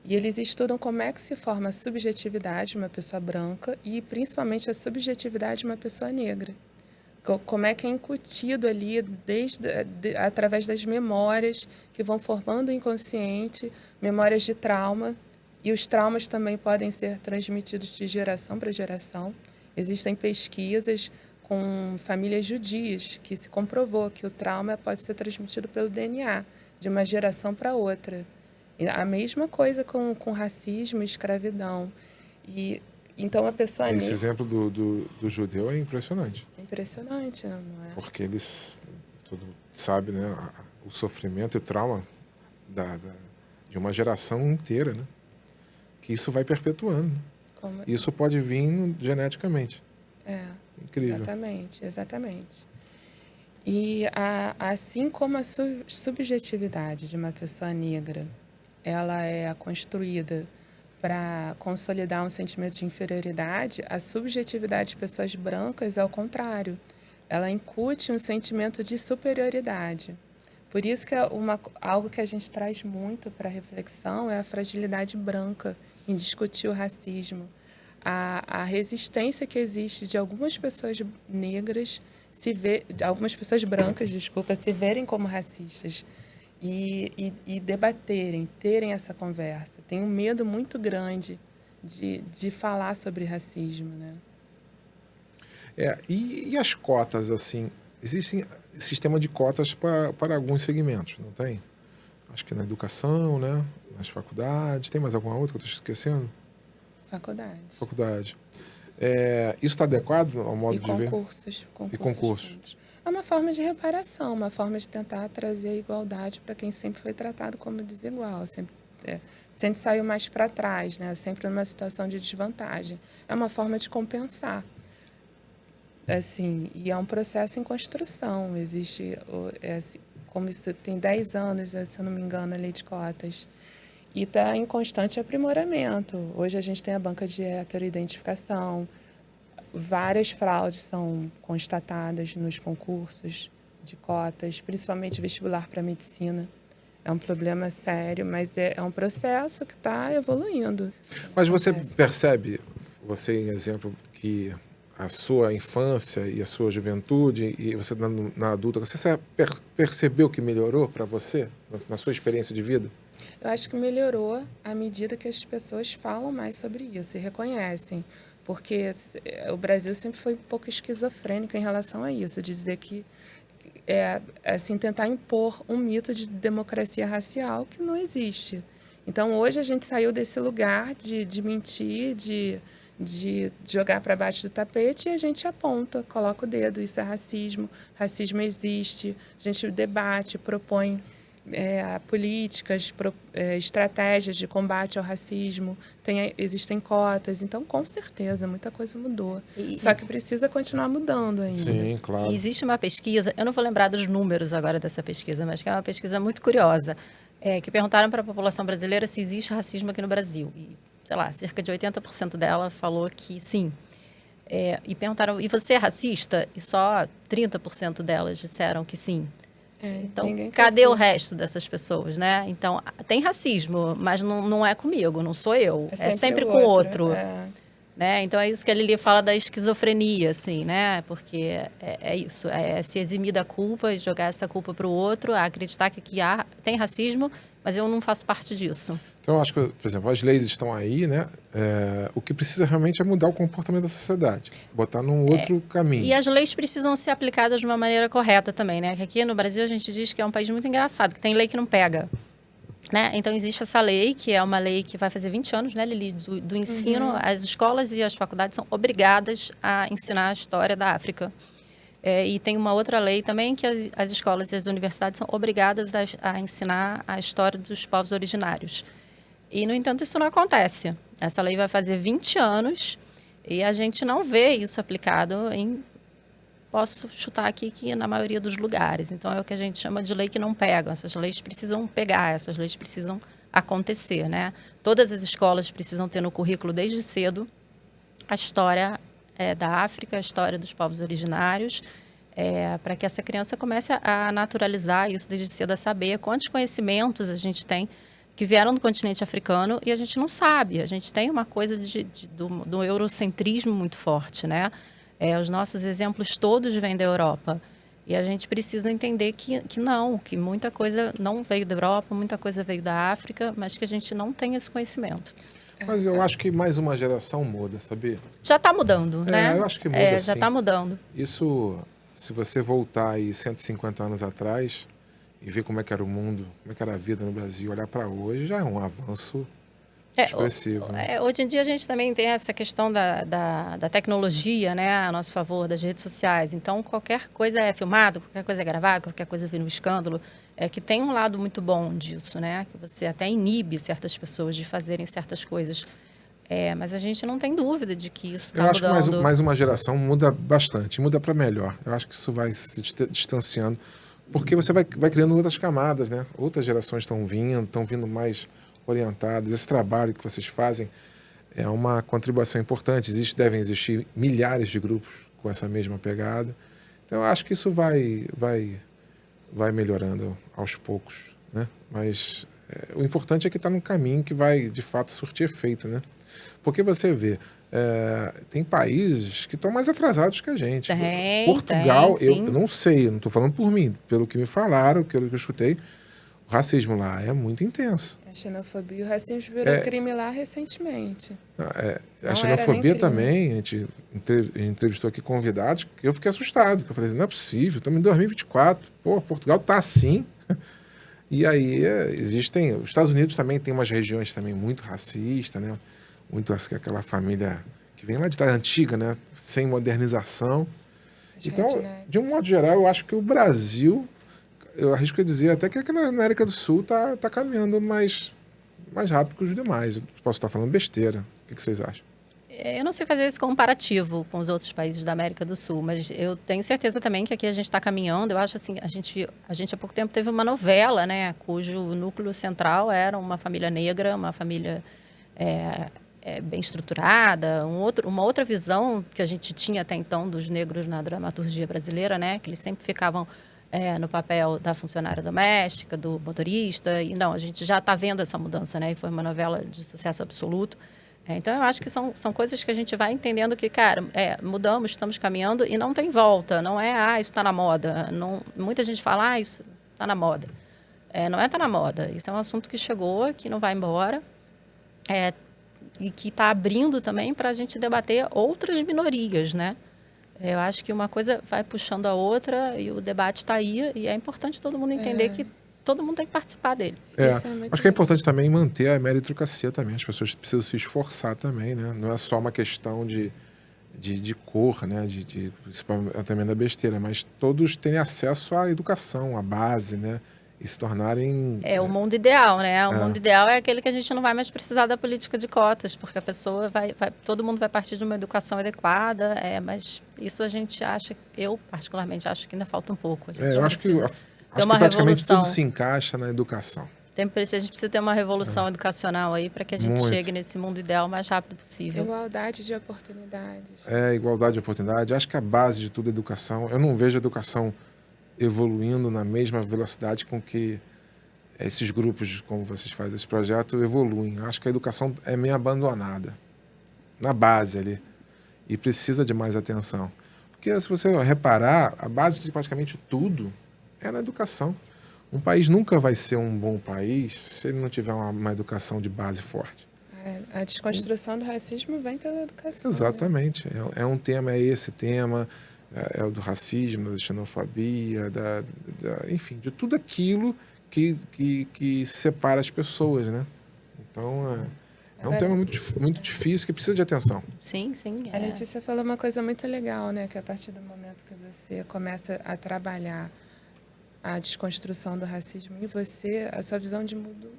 E eles estudam como é que se forma a subjetividade de uma pessoa branca e, principalmente, a subjetividade de uma pessoa negra. Como é que é incutido ali, através das memórias que vão formando o inconsciente, memórias de trauma. E os traumas também podem ser transmitidos de geração para geração. Existem pesquisas com famílias judias que se comprovou que o trauma pode ser transmitido pelo DNA, de uma geração para outra. E a mesma coisa com racismo e escravidão. Então, a pessoa Esse exemplo do judeu é impressionante. Impressionante, não é? Porque eles, todo mundo sabe, né, o sofrimento e o trauma de uma geração inteira, né? Que isso vai perpetuando. Isso pode vir geneticamente. Incrível. Exatamente. E assim como a subjetividade de uma pessoa negra, ela é construída para consolidar um sentimento de inferioridade, a subjetividade de pessoas brancas é o contrário. Ela incute um sentimento de superioridade. Por isso que algo que a gente traz muito para a reflexão é a fragilidade branca em discutir o racismo. A resistência que existe de algumas pessoas negras algumas pessoas brancas, desculpa, se verem como racistas e debaterem, terem essa conversa. Tem um medo muito grande de falar sobre racismo, né? E as cotas, assim, existem sistema de cotas para alguns segmentos, não tem? Acho que na educação, né? Nas faculdades, tem mais alguma outra que eu estou esquecendo? Faculdade. Isso está adequado ao modo de ver? E concursos. É uma forma de reparação, uma forma de tentar trazer a igualdade para quem sempre foi tratado como desigual, sempre saiu mais para trás, né? Sempre numa situação de desvantagem. É uma forma de compensar. Assim, e é um processo em construção. Existe, como isso tem 10 anos, se eu não me engano, a lei de cotas. E está em constante aprimoramento. Hoje a gente tem a banca de heteroidentificação. Várias fraudes são constatadas nos concursos de cotas, principalmente vestibular para medicina. É um problema sério, mas é um processo que está evoluindo. Mas você percebe, você em exemplo, que a sua infância e a sua juventude e você na adulta, você percebeu que melhorou para você, na sua experiência de vida? Eu acho que melhorou à medida que as pessoas falam mais sobre isso e reconhecem. Porque o Brasil sempre foi um pouco esquizofrênico em relação a isso, de dizer que assim, tentar impor um mito de democracia racial que não existe. Então, hoje a gente saiu desse lugar de mentir, de jogar para baixo do tapete, e a gente aponta, coloca o dedo, isso é racismo, racismo existe, a gente debate, propõe políticas, estratégias de combate ao racismo, existem cotas, então com certeza muita coisa mudou. Só que precisa continuar mudando ainda. Sim, claro. E existe uma pesquisa, eu não vou lembrar dos números agora dessa pesquisa, mas que é uma pesquisa muito curiosa, que perguntaram para a população brasileira se existe racismo aqui no Brasil. E, sei lá, cerca de 80% dela falou que sim. E perguntaram, e você é racista? E só 30% delas disseram que sim. Então, cadê o resto dessas pessoas, né? Então, tem racismo, mas não é comigo, não sou eu. É sempre com o outro. Né? Então, é isso que a Lili fala da esquizofrenia, assim, né? Porque é isso, é se eximir da culpa e jogar essa culpa para o outro, acreditar que tem racismo, mas eu não faço parte disso. Então, eu acho que, por exemplo, as leis estão aí, né? O que precisa realmente é mudar o comportamento da sociedade, botar num outro caminho. E as leis precisam ser aplicadas de uma maneira correta também, né? Que aqui no Brasil a gente diz que é um país muito engraçado, que tem lei que não pega. Né? Então, existe essa lei, que é uma lei que vai fazer 20 anos, né, Lili? Do ensino, as escolas e as faculdades são obrigadas a ensinar a história da África. E tem uma outra lei também que as escolas e as universidades são obrigadas a ensinar a história dos povos originários. E, no entanto, isso não acontece. Essa lei vai fazer 20 anos e a gente não vê isso aplicado posso chutar aqui que na maioria dos lugares. Então, é o que a gente chama de lei que não pega. Essas leis precisam pegar, essas leis precisam acontecer, né? Todas as escolas precisam ter no currículo, desde cedo, a história da África, a história dos povos originários, para que essa criança comece a naturalizar isso desde cedo, a saber quantos conhecimentos a gente tem que vieram do continente africano e a gente não sabe. A gente tem uma coisa do eurocentrismo muito forte, né? Os nossos exemplos todos vêm da Europa. E a gente precisa entender que muita coisa não veio da Europa, muita coisa veio da África, mas que a gente não tem esse conhecimento. Mas eu acho que mais uma geração muda, sabia? Já está mudando, né? Eu acho que muda, sim. Já está mudando. Isso, se você voltar aí 150 anos atrás e ver como é que era o mundo, como é que era a vida no Brasil, olhar para hoje, já é um avanço expressivo. Né? Hoje em dia a gente também tem essa questão da tecnologia, né, a nosso favor, das redes sociais. Então, qualquer coisa é filmado, qualquer coisa é gravada, qualquer coisa vira um escândalo. Que tem um lado muito bom disso, né? Que você até inibe certas pessoas de fazerem certas coisas. Mas a gente não tem dúvida de que isso está mudando. Eu acho que mais uma geração muda bastante, muda para melhor. Eu acho que isso vai se distanciando, porque você vai criando outras camadas, né? Outras gerações estão vindo mais orientadas. Esse trabalho que vocês fazem é uma contribuição importante. Devem existir milhares de grupos com essa mesma pegada. Então, eu acho que isso vai melhorando aos poucos, né? Mas o importante é que está num caminho que vai, de fato, surtir efeito, né? Porque você vê, tem países que estão mais atrasados que a gente. Portugal, tem, eu sim. não sei, eu não estou falando por mim, pelo que me falaram, pelo que eu escutei, o racismo lá é muito intenso. A xenofobia e o racismo virou crime lá recentemente. A Não era nem xenofobia crime. também, a gente entrevistou aqui convidados, que eu fiquei assustado, que eu falei, não é possível, estamos em 2024, pô, Portugal está assim. E aí existem, os Estados Unidos também tem umas regiões também muito racistas, né? Muito aquela família que vem lá de trás, antiga, né? Sem modernização. Os Então, rednecks. de um modo geral, eu acho que o Brasil, eu arrisco a dizer até que aqui na América do Sul tá caminhando mais rápido que os demais. Eu posso estar falando besteira. O que vocês acham? Eu não sei fazer esse comparativo com os outros países da América do Sul, mas eu tenho certeza também que aqui a gente está caminhando. Eu acho assim, a gente há pouco tempo teve uma novela, né, cujo núcleo central era uma família negra, uma família bem estruturada, uma outra visão que a gente tinha até então dos negros na dramaturgia brasileira, né, que eles sempre ficavam no papel da funcionária doméstica, do motorista, e não, a gente já está vendo essa mudança, né, e foi uma novela de sucesso absoluto. Então, eu acho que são coisas que a gente vai entendendo que, cara, mudamos, estamos caminhando e não tem volta. Não é, isso está na moda. Não, muita gente fala, isso está na moda. Não está na moda. Isso é um assunto que chegou, que não vai embora. E que está abrindo também para a gente debater outras minorias, né? Eu acho que uma coisa vai puxando a outra e o debate está aí. E é importante todo mundo entender que todo mundo tem que participar dele. Isso é muito Acho que é legal. importante também manter a meritocracia também. As pessoas precisam se esforçar também, né? Não é só uma questão de cor, né? Isso é também da besteira, mas todos terem acesso à educação, à base, né? E se tornarem... O mundo ideal, né? O mundo ideal é aquele que a gente não vai mais precisar da política de cotas, porque a pessoa todo mundo vai partir de uma educação adequada, mas isso a gente acha, eu particularmente acho que ainda falta um pouco. A gente eu acho que precisa ter Acho uma que praticamente revolução. tudo se encaixa na educação. A gente precisa ter uma revolução educacional aí para que a gente Muito. chegue nesse mundo ideal o mais rápido possível. Igualdade de oportunidades. Igualdade de oportunidade. Acho que a base de tudo é educação. Eu não vejo a educação evoluindo na mesma velocidade com que esses grupos, como vocês fazem, esse projeto, evoluem. Acho que a educação é meio abandonada na base ali e precisa de mais atenção. Porque se você reparar, a base de praticamente tudo é na educação. Um país nunca vai ser um bom país se ele não tiver uma educação de base forte. A desconstrução do racismo vem pela educação. Exatamente. Né? É um tema, é esse tema, é o do racismo, da xenofobia, enfim, de tudo aquilo que separa as pessoas, né? Então, é um tema muito difícil que precisa de atenção. Sim. A Letícia falou uma coisa muito legal, né? Que a partir do momento que você começa a trabalhar a desconstrução do racismo em você, a sua visão de mundo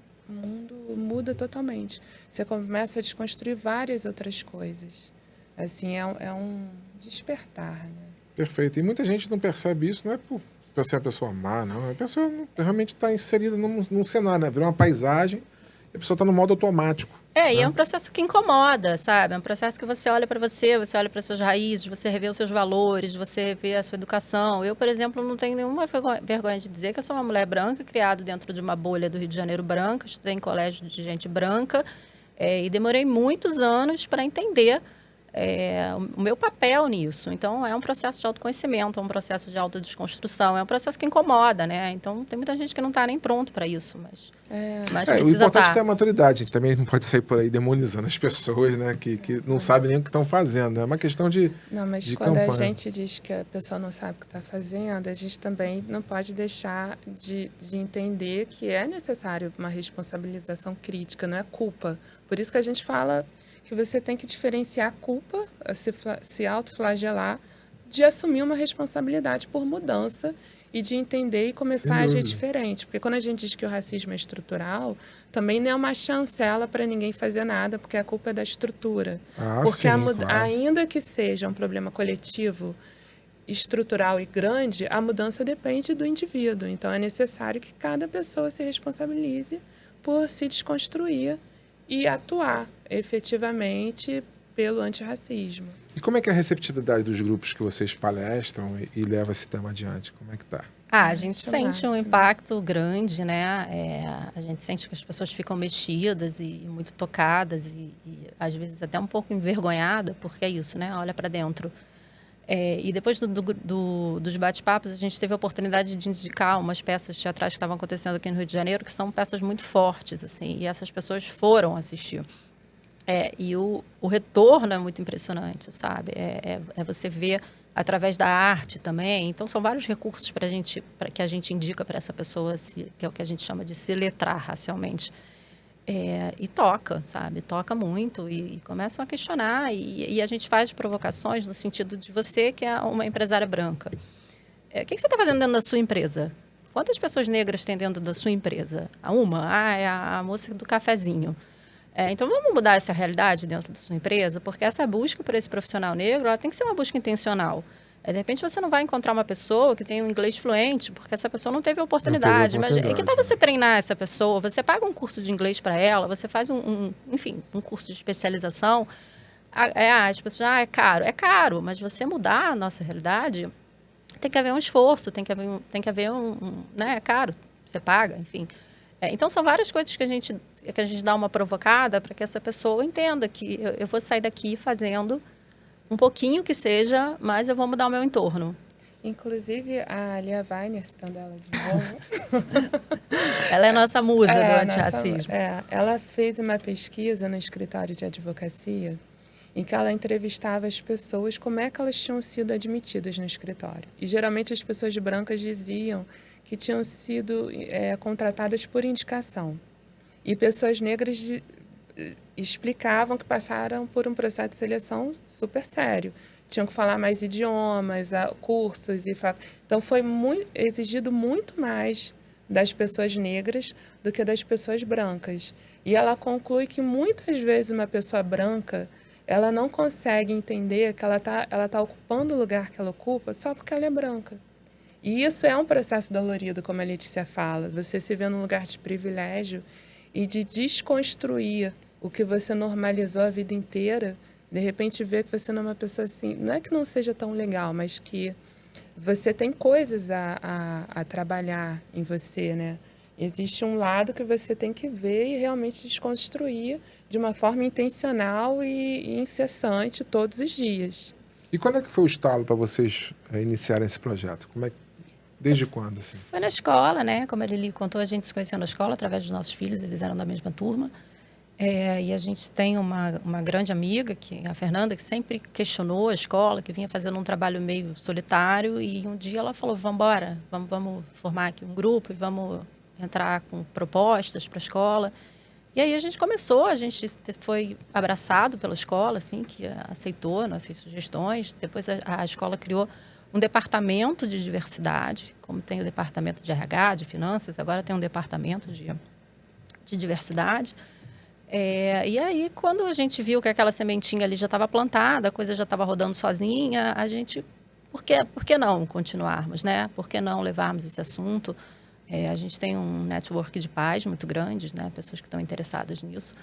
muda totalmente. Você começa a desconstruir várias outras coisas. Assim, é um despertar, né? Perfeito. E muita gente não percebe isso, não é por ser uma pessoa má, não. A pessoa realmente está inserida num cenário, né? Virou uma paisagem e a pessoa está no modo automático. E é um processo que incomoda, sabe? É um processo que você olha para você olha para suas raízes, você revê os seus valores, você vê a sua educação. Eu, por exemplo, não tenho nenhuma vergonha de dizer que eu sou uma mulher branca, criada dentro de uma bolha do Rio de Janeiro branca, estudei em colégio de gente branca, e demorei muitos anos para entender o meu papel nisso. Então, é um processo de autoconhecimento, é um processo de autodesconstrução, é um processo que incomoda, né? Então, tem muita gente que não está nem pronto para isso, mas O precisa importante é estar. ter a maturidade. A gente também não pode sair por aí demonizando as pessoas, né? Que não sabem nem o que estão fazendo. É uma questão de Não, mas de quando campanha. a gente diz que a pessoa não sabe o que está fazendo, a gente também não pode deixar de entender que é necessário uma responsabilização crítica, não é culpa. Por isso que a gente fala que você tem que diferenciar a culpa, se autoflagelar, de assumir uma responsabilidade por mudança e de entender e começar a agir diferente. Porque quando a gente diz que o racismo é estrutural, também não é uma chancela para ninguém fazer nada, porque a culpa é da estrutura. Porque sim, claro. ainda que seja um problema coletivo, estrutural e grande, a mudança depende do indivíduo. Então, é necessário que cada pessoa se responsabilize por se desconstruir e atuar efetivamente pelo antirracismo. E como é que é a receptividade dos grupos que vocês palestram e levam esse tema adiante? Como é que tá? A gente Acho sente um máximo. impacto grande, né? A gente sente que as pessoas ficam mexidas e muito tocadas e às vezes até um pouco envergonhada, porque é isso, né? Olha para dentro. E depois dos bate-papos, a gente teve a oportunidade de indicar umas peças teatrais que estavam acontecendo aqui no Rio de Janeiro, que são peças muito fortes, assim, e essas pessoas foram assistir. E o retorno é muito impressionante, sabe? É você ver através da arte também. Então, são vários recursos que a gente indica para essa pessoa, que é o que a gente chama de se letrar racialmente. E toca, sabe? Toca muito e começam a questionar. E a gente faz provocações no sentido de você, que é uma empresária branca. O que você está fazendo dentro da sua empresa? Quantas pessoas negras tem dentro da sua empresa? Uma? É a moça do cafezinho. Então, vamos mudar essa realidade dentro da sua empresa, porque essa busca por esse profissional negro, ela tem que ser uma busca intencional. De repente, você não vai encontrar uma pessoa que tem um inglês fluente, porque essa pessoa não teve oportunidade. Mas que tal você treinar essa pessoa? Você paga um curso de inglês para ela, você faz enfim, um curso de especialização. As pessoas, é caro. É caro, mas você mudar a nossa realidade, tem que haver um esforço, tem que haver né? É caro, você paga, enfim. Então, são várias coisas que a gente dá uma provocada para que essa pessoa entenda que eu vou sair daqui fazendo um pouquinho que seja, mas eu vou mudar o meu entorno. Inclusive, a Lia Weiner, citando ela de novo... Ela é a nossa musa do antirracismo. Ela fez uma pesquisa no escritório de advocacia em que ela entrevistava as pessoas como é que elas tinham sido admitidas no escritório. E, geralmente, as pessoas brancas diziam que tinham sido contratadas por indicação. E pessoas negras explicavam que passaram por um processo de seleção super sério. Tinham que falar mais idiomas, cursos. Então, foi exigido muito mais das pessoas negras do que das pessoas brancas. E ela conclui que, muitas vezes, uma pessoa branca ela não consegue entender que ela tá ocupando o lugar que ela ocupa só porque ela é branca. E isso é um processo dolorido, como a Letícia fala. Você se vê num lugar de privilégio e de desconstruir o que você normalizou a vida inteira, de repente ver que você não é uma pessoa assim... Não é que não seja tão legal, mas que você tem coisas a trabalhar em você, né? Existe um lado que você tem que ver e realmente desconstruir de uma forma intencional e incessante todos os dias. E quando é que foi o estalo para vocês iniciarem esse projeto? Desde quando? Assim? Foi na escola, né? Como a Lili contou, a gente se conheceu na escola através dos nossos filhos, eles eram da mesma turma. E a gente tem uma grande amiga, que é a Fernanda, que sempre questionou a escola, que vinha fazendo um trabalho meio solitário. E um dia ela falou, vamos formar aqui um grupo e vamos entrar com propostas para a escola. E aí a gente começou, a gente foi abraçado pela escola, assim, que aceitou nossas sugestões. Depois a escola criou um departamento de diversidade, como tem o departamento de RH, de finanças, agora tem um departamento de diversidade. E aí, quando a gente viu que aquela sementinha ali já estava plantada, a coisa já estava rodando sozinha, a gente... Por que não continuarmos, né? Por que não levarmos esse assunto? A gente tem um network de pais muito grande, né? Pessoas que estão interessadas nisso.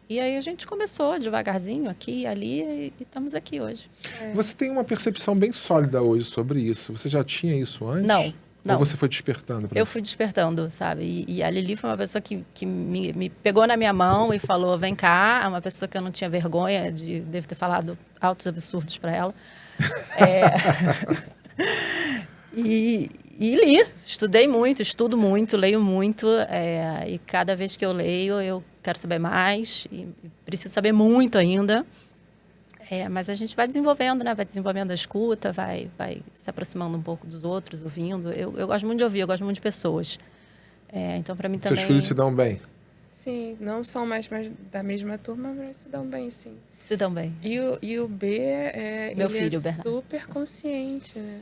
E aí a gente começou devagarzinho, aqui e ali, e estamos aqui hoje. Você tem uma percepção bem sólida hoje sobre isso. Você já tinha isso antes? Não. Ou você foi despertando? Eu fui despertando, sabe? E a Lili foi uma pessoa que me pegou na minha mão e falou, vem cá. É uma pessoa que eu não tinha vergonha devo ter falado altos absurdos para ela. E li, estudei muito, estudo muito, leio muito. E cada vez que eu leio, eu quero saber mais. E preciso saber muito ainda. Mas a gente vai desenvolvendo, né? Vai desenvolvendo a escuta, vai se aproximando um pouco dos outros, ouvindo. Eu gosto muito de ouvir, eu gosto muito de pessoas. Então, para mim também... Seus filhos se dão bem? Sim, não são mais da mesma turma, mas se dão bem, sim. Se dão bem. E o B, Meu filho, é super consciente, né?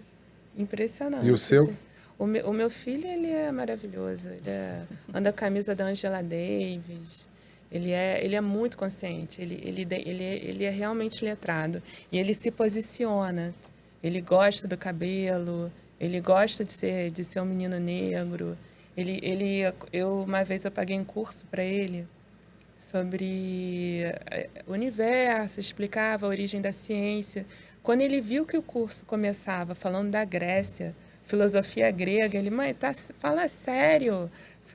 Impressionante. E o seu? Assim. O meu filho, ele é maravilhoso. Ele anda com a camisa da Angela Davis. Ele é muito consciente, ele é realmente letrado. E ele se posiciona. Ele gosta do cabelo, ele gosta de ser um menino negro. Uma vez eu paguei um curso para ele sobre o universo, explicava a origem da ciência. Quando ele viu que o curso começava falando da Grécia, filosofia grega, ele, mãe, fala sério,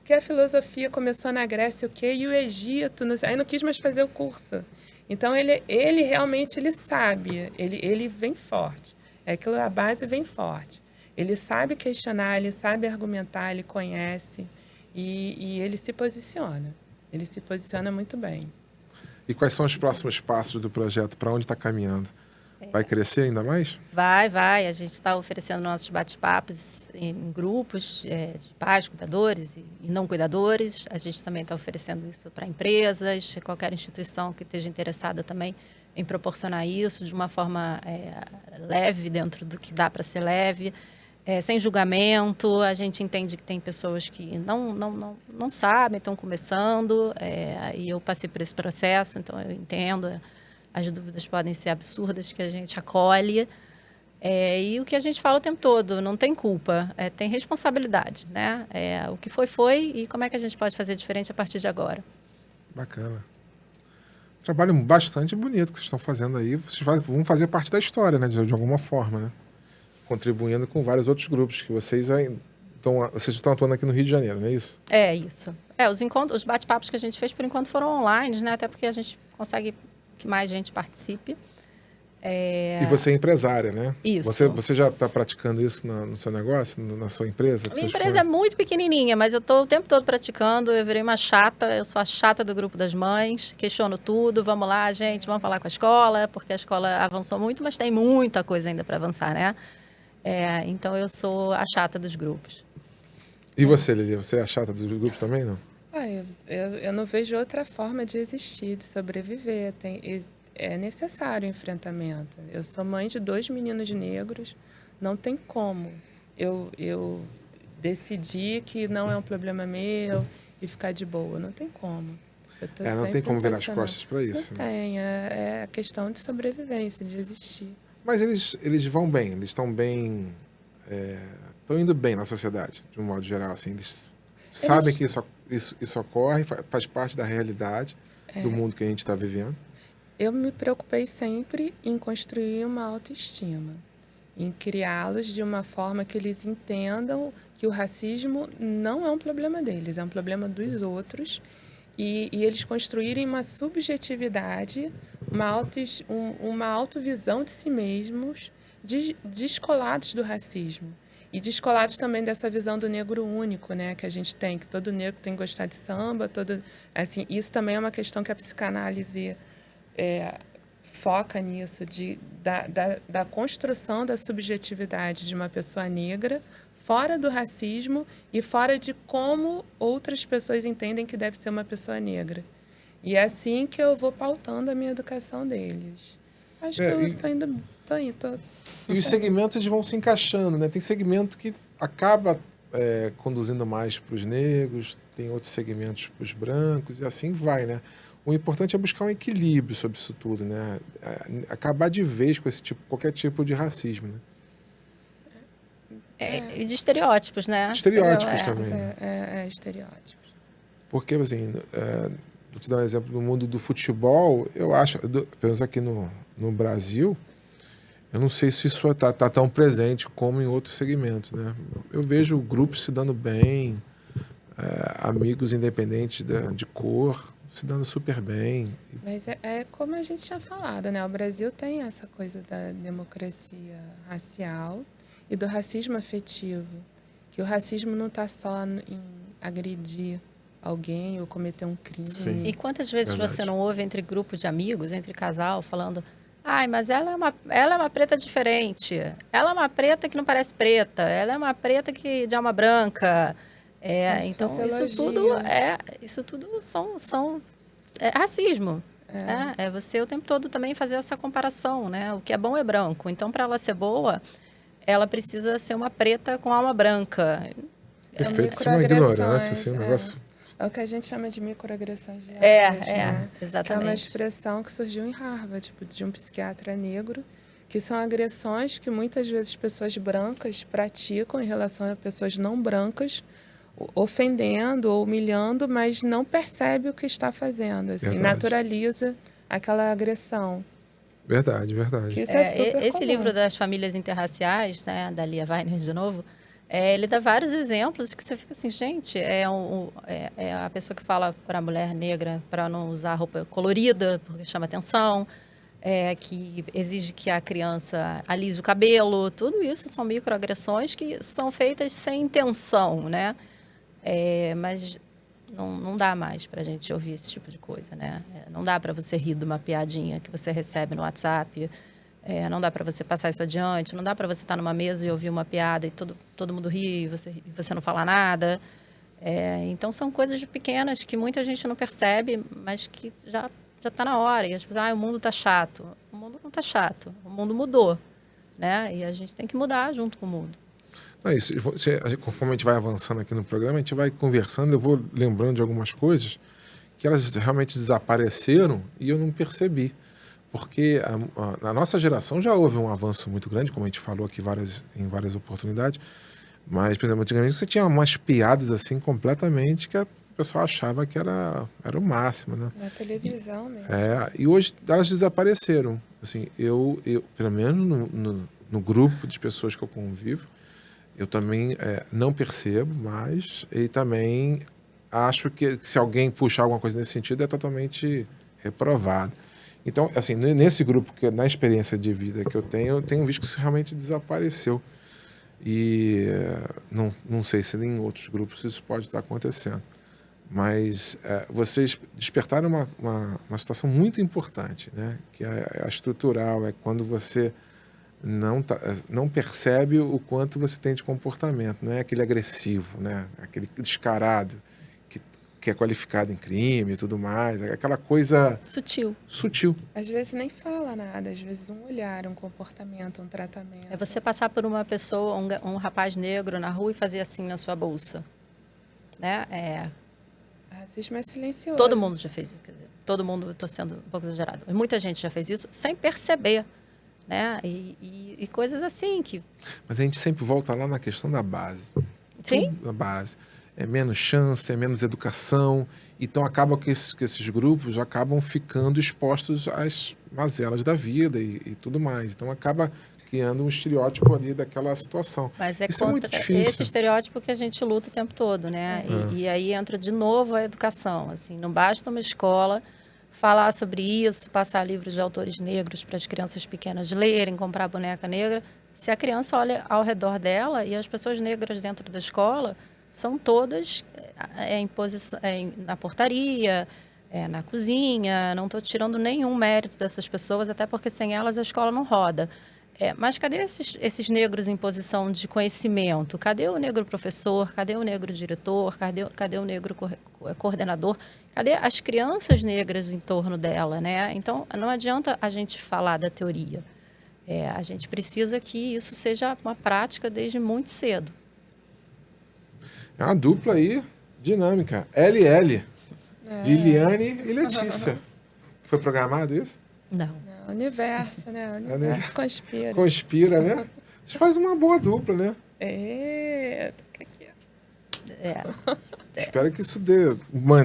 que a filosofia começou na Grécia, o quê? E o Egito, não sei. Aí não quis mais fazer o curso. Então, ele realmente ele sabe, ele vem forte. É aquilo, a base vem forte. Ele sabe questionar, ele sabe argumentar, ele conhece e ele se posiciona. Ele se posiciona muito bem. E quais são os próximos passos do projeto? Para onde está caminhando? Vai crescer ainda mais? Vai. A gente está oferecendo nossos bate-papos em grupos de pais, cuidadores e não cuidadores. A gente também está oferecendo isso para empresas, qualquer instituição que esteja interessada também em proporcionar isso de uma forma leve, dentro do que dá para ser leve, sem julgamento. A gente entende que tem pessoas que não sabem, estão começando, e eu passei por esse processo, então eu entendo. As dúvidas podem ser absurdas, que a gente acolhe. E o que a gente fala o tempo todo, não tem culpa, tem responsabilidade, né? O que foi, e como é que a gente pode fazer diferente a partir de agora. Bacana. Trabalho bastante bonito que vocês estão fazendo aí. Vocês vão fazer parte da história, né? De alguma forma, né? Contribuindo com vários outros grupos que vocês estão atuando aqui no Rio de Janeiro, não é isso? É isso. Os bate-papos que a gente fez, por enquanto, foram online, né? Até porque a gente consegue que mais gente participe. E você é empresária, né? Isso. Você já está praticando isso no seu negócio, na sua empresa? Minha empresa é muito pequenininha, mas eu estou o tempo todo praticando. Eu virei uma chata, eu sou a chata do grupo das mães, questiono tudo. Vamos lá, gente, vamos falar com a escola, porque a escola avançou muito, mas tem muita coisa ainda para avançar, né? Então, eu sou a chata dos grupos. E você, Lili? Você é a chata dos grupos também, não? Eu não vejo outra forma de existir, de sobreviver. É necessário enfrentamento. Eu sou mãe de 2 meninos negros, não tem como eu decidir que não é um problema meu e ficar de boa. Não tem como. Não tem como virar as costas para isso. Não tem. É a questão de sobrevivência, de existir. Mas eles vão bem, eles estão bem... Estão indo bem na sociedade, de um modo geral. Assim, eles sabem que isso ocorre, faz parte da realidade do mundo que a gente está vivendo. Eu me preocupei sempre em construir uma autoestima, em criá-los de uma forma que eles entendam que o racismo não é um problema deles, é um problema dos outros, e eles construírem uma subjetividade, uma autovisão de si mesmos, descolados do racismo. E descolados também dessa visão do negro único, né, que a gente tem, que todo negro tem que gostar de samba, assim, isso também é uma questão que a psicanálise foca nisso, da construção da subjetividade de uma pessoa negra, fora do racismo e fora de como outras pessoas entendem que deve ser uma pessoa negra. E é assim que eu vou pautando a minha educação deles. Acho que eu estou indo... E os segmentos vão se encaixando, né? Tem segmento que acaba conduzindo mais para os negros, tem outros segmentos para os brancos, e assim vai, né? O importante é buscar um equilíbrio sobre isso tudo, né? Acabar de vez com qualquer tipo de racismo, né? E de estereótipos, né? Estereótipos também. Estereótipos. Porque, assim, vou te dar um exemplo, no mundo do futebol, eu acho, pelo menos aqui no Brasil, eu não sei se isso está tão presente como em outros segmentos, né? Eu vejo grupos se dando bem, amigos independentes de cor, se dando super bem. Mas é como a gente tinha falado, né? O Brasil tem essa coisa da democracia racial e do racismo afetivo, que o racismo não está só em agredir alguém ou cometer um crime. Sim, e quantas vezes verdade. Você não ouve entre grupo de amigos, entre casal, falando: ai, mas ela é uma preta diferente, ela é uma preta que não parece preta, ela é uma preta de alma branca. Então, isso tudo são racismo. É você o tempo todo também fazer essa comparação, né? O que é bom é branco. Então, para ela ser boa, ela precisa ser uma preta com alma branca. Perfeito, isso é uma ignorância, assim, um negócio... É o que a gente chama de microagressões de Exatamente. Que é uma expressão que surgiu em Harvard, de um psiquiatra negro, que são agressões que muitas vezes pessoas brancas praticam em relação a pessoas não brancas, ofendendo ou humilhando, mas não percebe o que está fazendo, assim, Verdade. naturaliza aquela agressão. Verdade, Que verdade. isso é super Esse comum. livro das famílias interraciais, né, da Lia Weiner, de novo, ele dá vários exemplos que você fica assim, gente, é a pessoa que fala para a mulher negra para não usar roupa colorida, porque chama atenção, que exige que a criança alise o cabelo, tudo isso são microagressões que são feitas sem intenção, né? Mas não dá mais para a gente ouvir esse tipo de coisa, né? Não dá para você rir de uma piadinha que você recebe no WhatsApp, não dá para você passar isso adiante, não dá para você estar numa mesa e ouvir uma piada e todo mundo ri e você não fala nada. Então, são coisas pequenas que muita gente não percebe, mas que já está na hora. E as pessoas, o mundo está chato. O mundo não está chato, o mundo mudou, né? E a gente tem que mudar junto com o mundo. É isso. Conforme a gente vai avançando aqui no programa, a gente vai conversando, eu vou lembrando de algumas coisas que elas realmente desapareceram e eu não percebi. Porque na nossa geração já houve um avanço muito grande, como a gente falou aqui em várias oportunidades. Mas, por exemplo, antigamente você tinha umas piadas assim completamente que o pessoal achava que era o máximo, né? Na televisão mesmo. E hoje elas desapareceram. Assim, eu pelo menos no grupo de pessoas que eu convivo, eu também não percebo mais e também acho que se alguém puxar alguma coisa nesse sentido é totalmente reprovado. Então, assim, nesse grupo, na experiência de vida que eu tenho visto que isso realmente desapareceu. E não sei se em outros grupos isso pode estar acontecendo. Mas vocês despertaram uma situação muito importante, né? Que é a estrutural, é quando você não percebe o quanto você tem de comportamento, não é aquele agressivo, né? Aquele descarado que é qualificado em crime e tudo mais, é aquela coisa sutil. Às vezes nem fala nada, às vezes um olhar, um comportamento, um tratamento. É você passar por uma pessoa, um rapaz negro na rua e fazer assim na sua bolsa, né? Racismo é silencioso. Todo mundo já fez isso, quer dizer, todo mundo, estou sendo um pouco exagerado, muita gente já fez isso sem perceber, né? E coisas assim que... Mas a gente sempre volta lá na questão da base. Sim. A base. É menos chance, é menos educação. Então acaba que esses grupos acabam ficando expostos às mazelas da vida e tudo mais. Então acaba criando um estereótipo ali daquela situação. Mas isso é muito difícil. Esse estereótipo que a gente luta o tempo todo, né? E aí entra de novo a educação. Assim, não basta uma escola falar sobre isso, passar livros de autores negros para as crianças pequenas lerem, comprar boneca negra. Se a criança olha ao redor dela e as pessoas negras dentro da escola são todas na portaria, na cozinha. Não estou tirando nenhum mérito dessas pessoas, até porque sem elas a escola não roda. Mas cadê esses negros em posição de conhecimento? Cadê o negro professor? Cadê o negro diretor? Cadê o negro coordenador? Cadê as crianças negras em torno dela, né? Então, não adianta a gente falar da teoria. A gente precisa que isso seja uma prática desde muito cedo. É uma dupla aí dinâmica. LL. Liliane e Letícia. Foi programado isso? Não. O universo, né? O universo conspira. Conspira, né? Você faz uma boa dupla, né? Espero que isso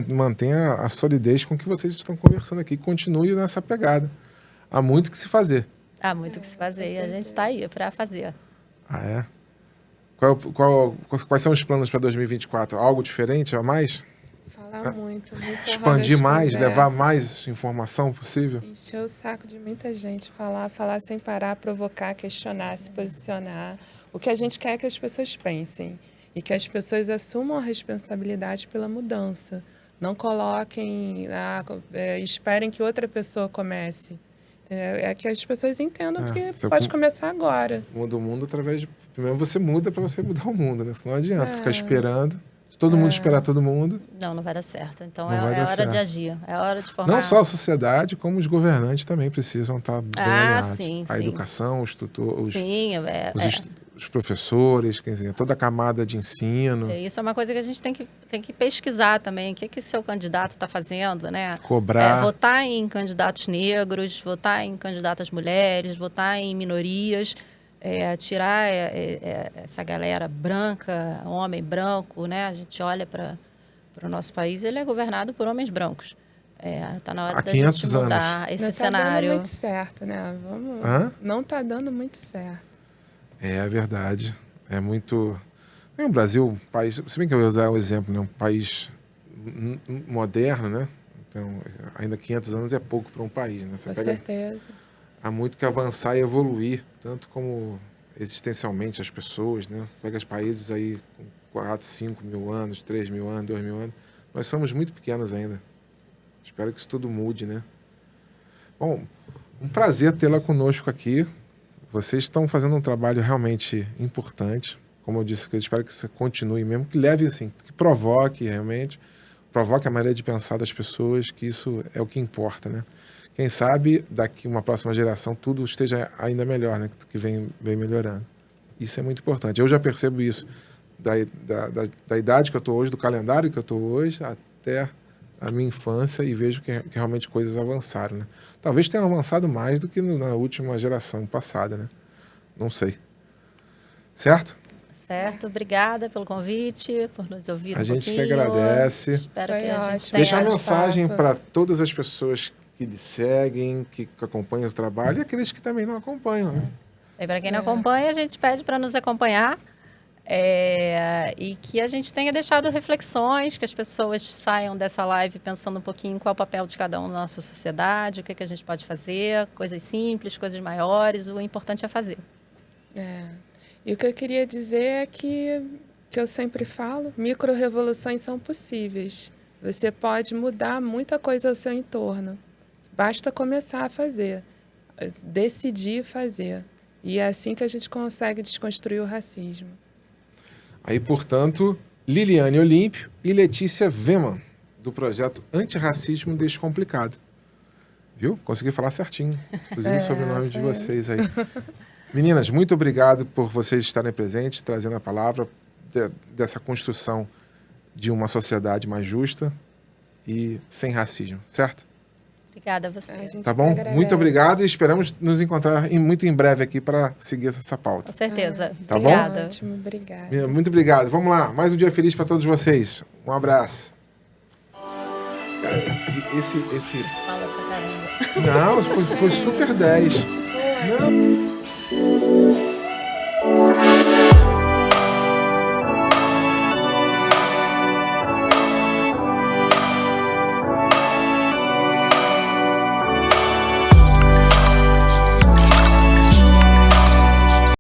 mantenha a solidez com que vocês estão conversando aqui. Continue nessa pegada. Há muito que se fazer. Há muito que se fazer. E a gente está aí para fazer. Ah, é? Quais são os planos para 2024? Algo diferente a mais? Falar muito expandir mais, levar mais informação possível? Encher o saco de muita gente, falar sem parar, provocar, questionar, se posicionar. O que a gente quer é que as pessoas pensem e que as pessoas assumam a responsabilidade pela mudança. Não coloquem, esperem que outra pessoa comece. É que as pessoas entendam que pode começar agora. Muda o mundo através de... Primeiro você muda para você mudar o mundo, né? Senão não adianta ficar esperando. Se todo mundo esperar todo mundo... Não vai dar certo. Então é hora de agir, é hora de formar... Não só a sociedade, como os governantes também precisam estar bem alinhados. Sim, a educação, os tutores, sim, os professores, quer dizer, toda a camada de ensino. Isso é uma coisa que a gente tem que pesquisar também. O que seu candidato está fazendo, né? Cobrar. Votar em candidatos negros, votar em candidatas mulheres, votar em minorias. tirar essa galera branca, homem branco, né? A gente olha para o nosso país, ele é governado por homens brancos. Tá na hora Há da gente 500 anos. mudar esse Não cenário. tá dando muito certo, né? Hã? Não tá dando muito certo. É verdade. É muito... O Brasil, um país... Se bem que eu vou usar o exemplo, né? Um país moderno, né? Então, ainda 500 anos é pouco para um país, né? Você Com pega... certeza. Há muito que avançar e evoluir, tanto como existencialmente as pessoas, né? Você pega os países aí com 4, 5 mil anos, 3 mil anos, 2 mil anos. Nós somos muito pequenos ainda. Espero que isso tudo mude, né? Bom, um prazer tê-la conosco aqui. Vocês estão fazendo um trabalho realmente importante. Como eu disse, eu espero que você continue mesmo, que leve assim, que provoque realmente, provoque a maneira de pensar das pessoas, que isso é o que importa, né? Quem sabe daqui uma próxima geração tudo esteja ainda melhor, né? Que vem melhorando. Isso é muito importante. Eu já percebo isso da idade que eu estou hoje, do calendário que eu estou hoje, até a minha infância, e vejo que realmente coisas avançaram, né? Talvez tenham avançado mais do que na última geração passada, né? Não sei. Certo? Certo, obrigada pelo convite, por nos ouvir A um gente que pouquinho. agradece. Espero Foi que a gente ótimo. tenha... Deixa uma mensagem bate-papo. para todas as pessoas que lhe seguem, que acompanham o trabalho, e aqueles que também não acompanham, né? E para quem não acompanha, a gente pede para nos acompanhar e que a gente tenha deixado reflexões, que as pessoas saiam dessa live pensando um pouquinho qual é o papel de cada um na nossa sociedade, o que a gente pode fazer, coisas simples, coisas maiores, o importante é fazer. E o que eu queria dizer é que eu sempre falo, micro-revoluções são possíveis. Você pode mudar muita coisa ao seu entorno. Basta começar a fazer, decidir fazer. E é assim que a gente consegue desconstruir o racismo. Aí, portanto, Liliane Olímpio e Letícia Veman, do projeto Antirracismo Descomplicado. Viu? Consegui falar certinho, inclusive o sobrenome de vocês aí. Meninas, muito obrigado por vocês estarem presentes, trazendo a palavra dessa construção de uma sociedade mais justa e sem racismo, certo? Obrigada a você. A gente Tá que bom? agradece. Muito obrigado e esperamos nos encontrar muito em breve aqui para seguir essa pauta. Com certeza. Tá bom? Obrigada. Ótimo, obrigada. Muito obrigado. Vamos lá, mais um dia feliz para todos vocês. Um abraço. Cara, esse... Fala pra caramba. Não, foi super 10. Não.